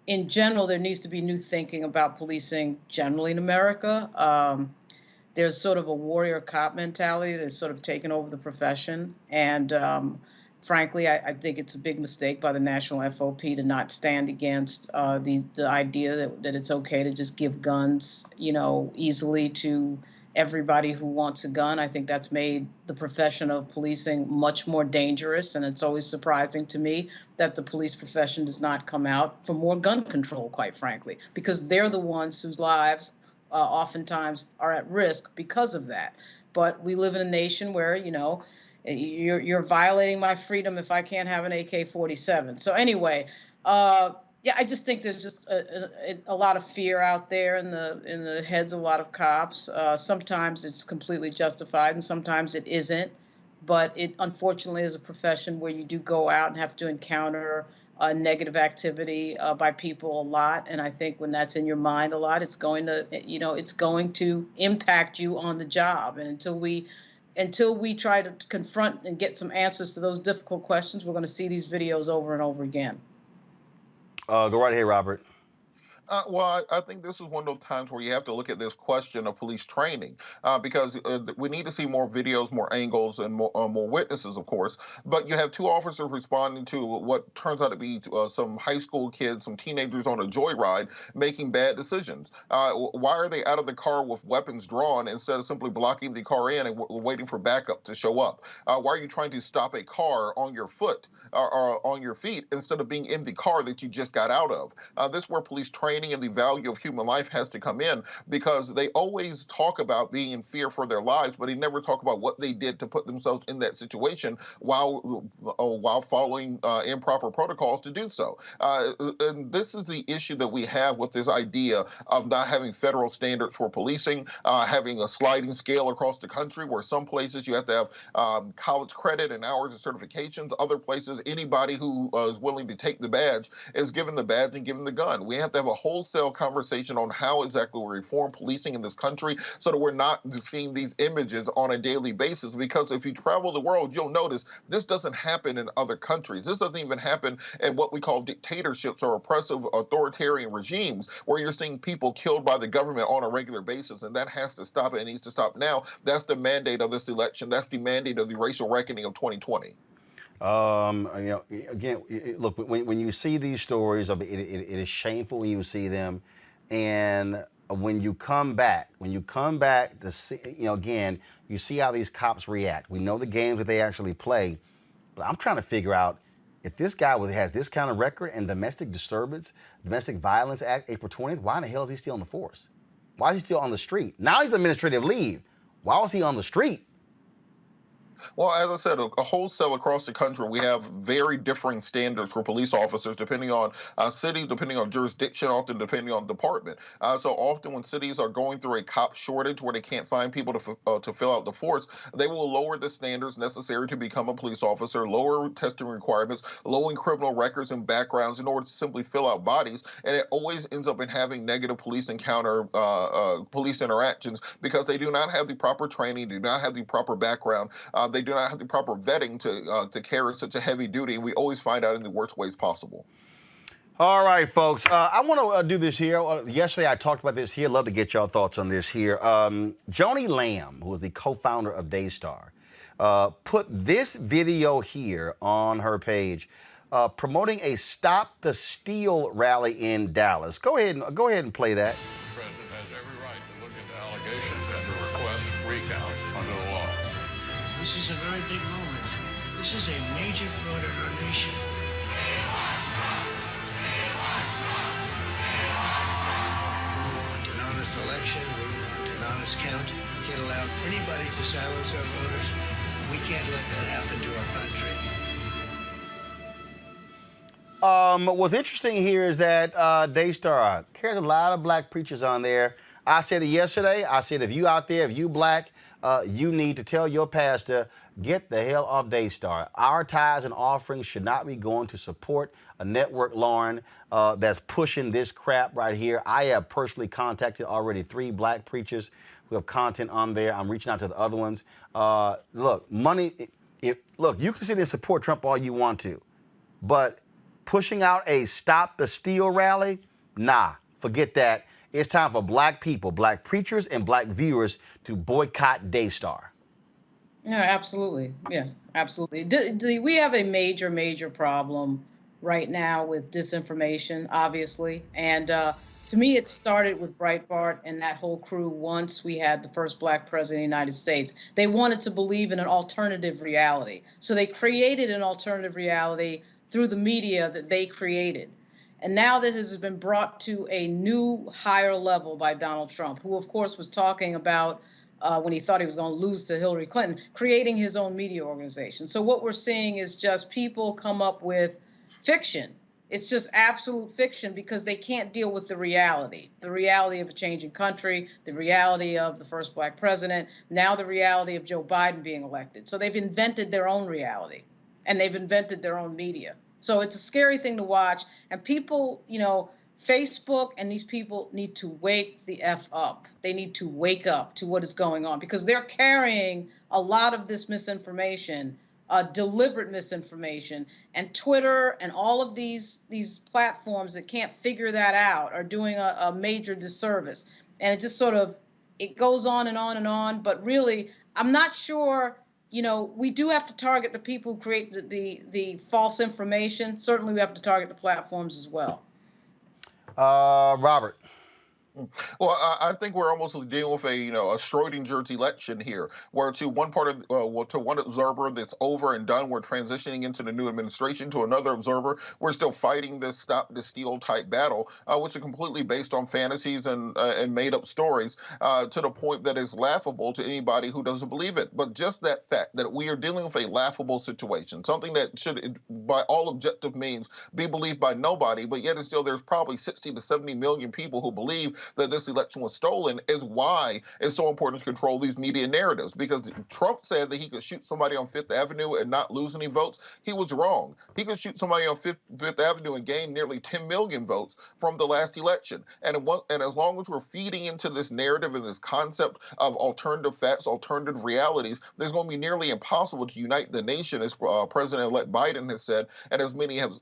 in general, there needs to be new thinking about policing generally in America. There's sort of a warrior cop mentality that's sort of taken over the profession. And frankly, I think it's a big mistake by the national FOP to not stand against the idea that it's okay to just give guns, easily to everybody who wants a gun. I think that's made the profession of policing much more dangerous. And it's always surprising to me that the police profession does not come out for more gun control, quite frankly, because they're the ones whose lives oftentimes are at risk because of that. But we live in a nation where, you're violating my freedom if I can't have an AK-47. So anyway, I just think there's just a lot of fear out there in the heads of a lot of cops. Sometimes it's completely justified and sometimes it isn't. But it unfortunately is a profession where you do go out and have to encounter negative activity by people a lot, and I think when that's in your mind a lot, it's going to impact you on the job. And until we try to confront and get some answers to those difficult questions, we're going to see these videos over and over again. Go right ahead, Robert. Well, I think this is one of those times where you have to look at this question of police training, because we need to see more videos, more angles, and more witnesses, of course. But you have two officers responding to what turns out to be some high school kids, some teenagers on a joyride, making bad decisions. Why are they out of the car with weapons drawn instead of simply blocking the car in and waiting for backup to show up? Why are you trying to stop a car on your foot or on your feet instead of being in the car that you just got out of? This is where police training and the value of human life has to come in, because they always talk about being in fear for their lives, but they never talk about what they did to put themselves in that situation while following improper protocols to do so. And this is the issue that we have with this idea of not having federal standards for policing, having a sliding scale across the country where some places you have to have college credit and hours of certifications. Other places, anybody who is willing to take the badge is given the badge and given the gun. We have to have a wholesale conversation on how exactly we reform policing in this country so that we're not seeing these images on a daily basis. Because if you travel the world, you'll notice this doesn't happen in other countries. This doesn't even happen in what we call dictatorships or oppressive authoritarian regimes, where you're seeing people killed by the government on a regular basis. And that has to stop. It needs to stop now. That's the mandate of this election. That's the mandate of the racial reckoning of 2020. Again, look, when you see these stories, it is shameful when you see them. And when you come back to see, again, you see how these cops react. We know the games that they actually play, but I'm trying to figure out if this guy has this kind of record and domestic violence act, April 20th, why in the hell is he still in the force? Why is he still on the street? Now he's administrative leave. Why was he on the street? Well, as I said, a wholesale across the country, we have very differing standards for police officers depending on city, depending on jurisdiction, often depending on department. So often when cities are going through a cop shortage where they can't find people to fill out the force, they will lower the standards necessary to become a police officer, lower testing requirements, lowering criminal records and backgrounds in order to simply fill out bodies. And it always ends up in having negative police police interactions because they do not have the proper training, do not have the proper background. They do not have the proper vetting to carry such a heavy duty, and we always find out in the worst ways possible. All right, folks. I want to do this here. Yesterday, I talked about this here. I'd love to get y'all thoughts on this here. Joni Lamb, who is the co-founder of Daystar, put this video here on her page promoting a Stop the Steal rally in Dallas. Go ahead and play that. The president has every right to look into allegations and to request recounts under the law. This is a very big moment. This is a major fraud in our nation. We want an honest election. We want an honest count. We can't allow anybody to silence our voters. We can't let that happen to our country. What's interesting here is that Daystar, there's a lot of black preachers on there. I said it yesterday. I said, if you out there, if you black, you need to tell your pastor, get the hell off Daystar. Our tithes and offerings should not be going to support a network, Lauren, that's pushing this crap right here. I have personally contacted already 3 black preachers who have content on there. I'm reaching out to the other ones. Look, look, you can sit and support Trump all you want to, but pushing out a Stop the Steal rally, nah, forget that. It's time for black people, black preachers, and black viewers to boycott Daystar. Yeah, absolutely. Yeah, absolutely. We have a major, major problem right now with disinformation, obviously. And to me, it started with Breitbart and that whole crew once we had the first black president of the United States. They wanted to believe in an alternative reality. So they created an alternative reality through the media that they created. And now this has been brought to a new higher level by Donald Trump, who, of course, was talking about when he thought he was going to lose to Hillary Clinton, creating his own media organization. So what we're seeing is just people come up with fiction. It's just absolute fiction because they can't deal with the reality of a changing country, the reality of the first black president, now the reality of Joe Biden being elected. So they've invented their own reality and they've invented their own media. So it's a scary thing to watch. And people, Facebook and these people need to wake the F up. They need to wake up to what is going on because they're carrying a lot of this misinformation, deliberate misinformation. And Twitter and all of these platforms that can't figure that out are doing a major disservice. And it just it goes on and on and on. But really, I'm not sure. We do have to target the people who create the false information. Certainly, we have to target the platforms as well. Robert. Well, I think we're almost dealing with a Schrodinger's election here, where to one observer that's over and done, we're transitioning into the new administration. To another observer, we're still fighting this Stop the Steal type battle, which is completely based on fantasies and made up stories, to the point that is laughable to anybody who doesn't believe it. But just that fact that we are dealing with a laughable situation, something that should, by all objective means, be believed by nobody, but yet still there's probably 60 to 70 million people who believe that this election was stolen, is why it's so important to control these media narratives. Because Trump said that he could shoot somebody on Fifth Avenue and not lose any votes. He was wrong. He could shoot somebody on Fifth Avenue and gain nearly 10 million votes from the last election. And as long as we're feeding into this narrative and this concept of alternative facts, alternative realities, there's going to be nearly impossible to unite the nation, as President-elect Biden has said, and as many have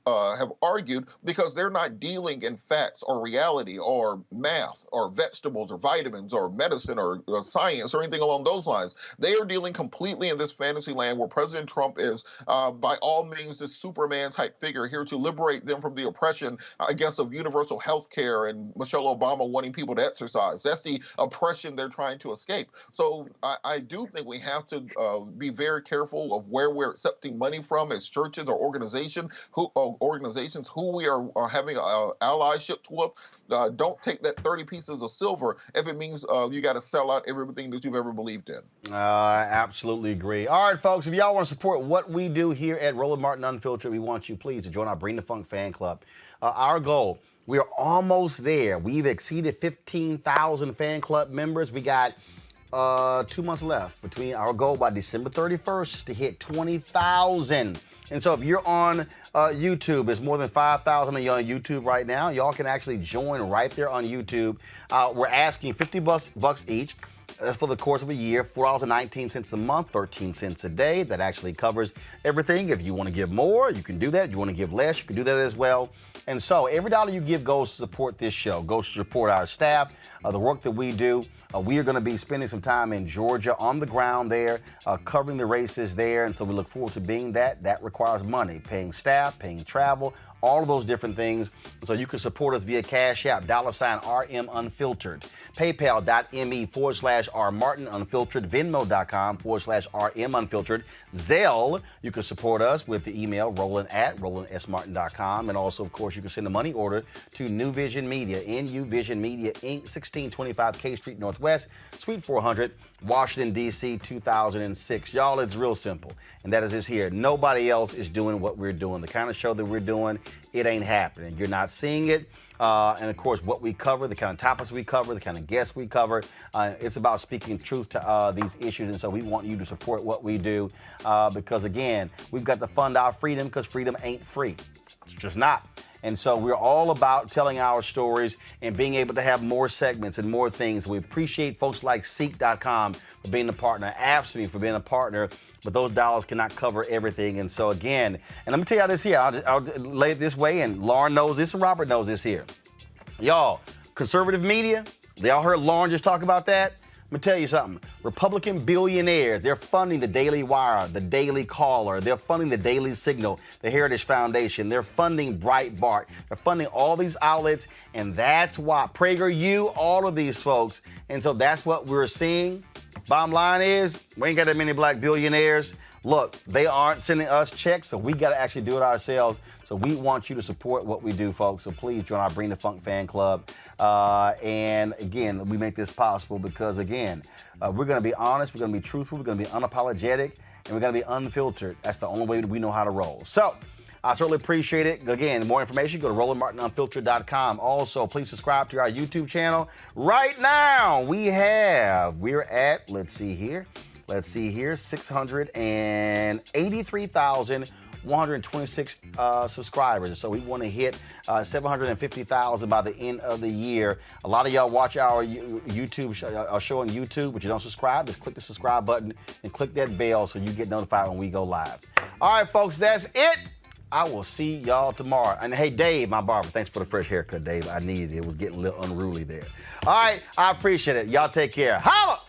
argued, because they're not dealing in facts or reality or math or vegetables or vitamins or medicine or science or anything along those lines. They are dealing completely in this fantasy land where President Trump is, by all means, this Superman type figure here to liberate them from the oppression, I guess, of universal health care and Michelle Obama wanting people to exercise. That's the oppression they're trying to escape. So I do think we have to be very careful of where we're accepting money from as churches or organizations who we are having allyship with. Don't take that 30 20 pieces of silver if it means you got to sell out everything that you've ever believed in. I absolutely agree. All right, folks, if y'all want to support what we do here at Roland Martin Unfiltered, we want you, please, to join our Bring the Funk fan club. Our goal, we are almost there. We've exceeded 15,000 fan club members. We got 2 months left between our goal by December 31st to hit 20,000. And so if you're on YouTube, it's more than 5,000 of you on YouTube right now. Y'all can actually join right there on YouTube. We're asking $50 each for the course of a year, $4.19 a month, 13 cents a day. That actually covers everything. If you want to give more, you can do that. You want to give less, you can do that as well. And so every dollar you give goes to support this show, goes to support our staff, the work that we do. We are going to be spending some time in Georgia on the ground there, covering the races there. And so we look forward to being that. That requires money, paying staff, paying travel, all of those different things. So you can support us via Cash App, $RM Unfiltered, PayPal.me/R Martin Unfiltered, Venmo.com/RM Unfiltered, Zelle. You can support us with the email roland@RolandSMartin.com. And also, of course, you can send a money order to New Vision Media, NU Vision Media, Inc., 1625 K Street Northwest, Suite 400, Washington, D.C., 2006. Y'all, it's real simple. And that is this here. Nobody else is doing what we're doing. The kind of show that we're doing, it ain't happening. You're not seeing it. And of course, what we cover, the kind of topics we cover, the kind of guests we cover, it's about speaking truth to these issues. And so we want you to support what we do because, again, we've got to fund our freedom because freedom ain't free. It's just not. And so we're all about telling our stories and being able to have more segments and more things. We appreciate folks like Seek.com for being a partner, AppSpeed for being a partner, but those dollars cannot cover everything. And so again, and let me tell y'all this here, I'll lay it this way, and Lauren knows this and Robert knows this here. Y'all, conservative media, y'all heard Lauren just talk about that? Let me tell you something. Republican billionaires, they're funding the Daily Wire, the Daily Caller. They're funding the Daily Signal, the Heritage Foundation. They're funding Breitbart. They're funding all these outlets, and that's why PragerU, all of these folks. And so that's what we're seeing. Bottom line is, we ain't got that many black billionaires. Look, they aren't sending us checks, so we got to actually do it ourselves. So we want you to support what we do, folks. So please join our Bring the Funk fan club. And again, we make this possible because, again, we're going to be honest, we're going to be truthful, we're going to be unapologetic, and we're going to be unfiltered. That's the only way we know how to roll. So I certainly appreciate it. Again, more information, go to RolandMartinUnfiltered.com. Also, please subscribe to our YouTube channel. Right now, we're at, let's see here, 683,126 subscribers. So we want to hit 750,000 by the end of the year. A lot of y'all watch our YouTube show on YouTube, but you don't subscribe. Just click the subscribe button and click that bell so you get notified when we go live. All right, folks, that's it. I will see y'all tomorrow. And hey, Dave, my barber, thanks for the fresh haircut, Dave. I needed it. It was getting a little unruly there. All right, I appreciate it. Y'all take care. Holla!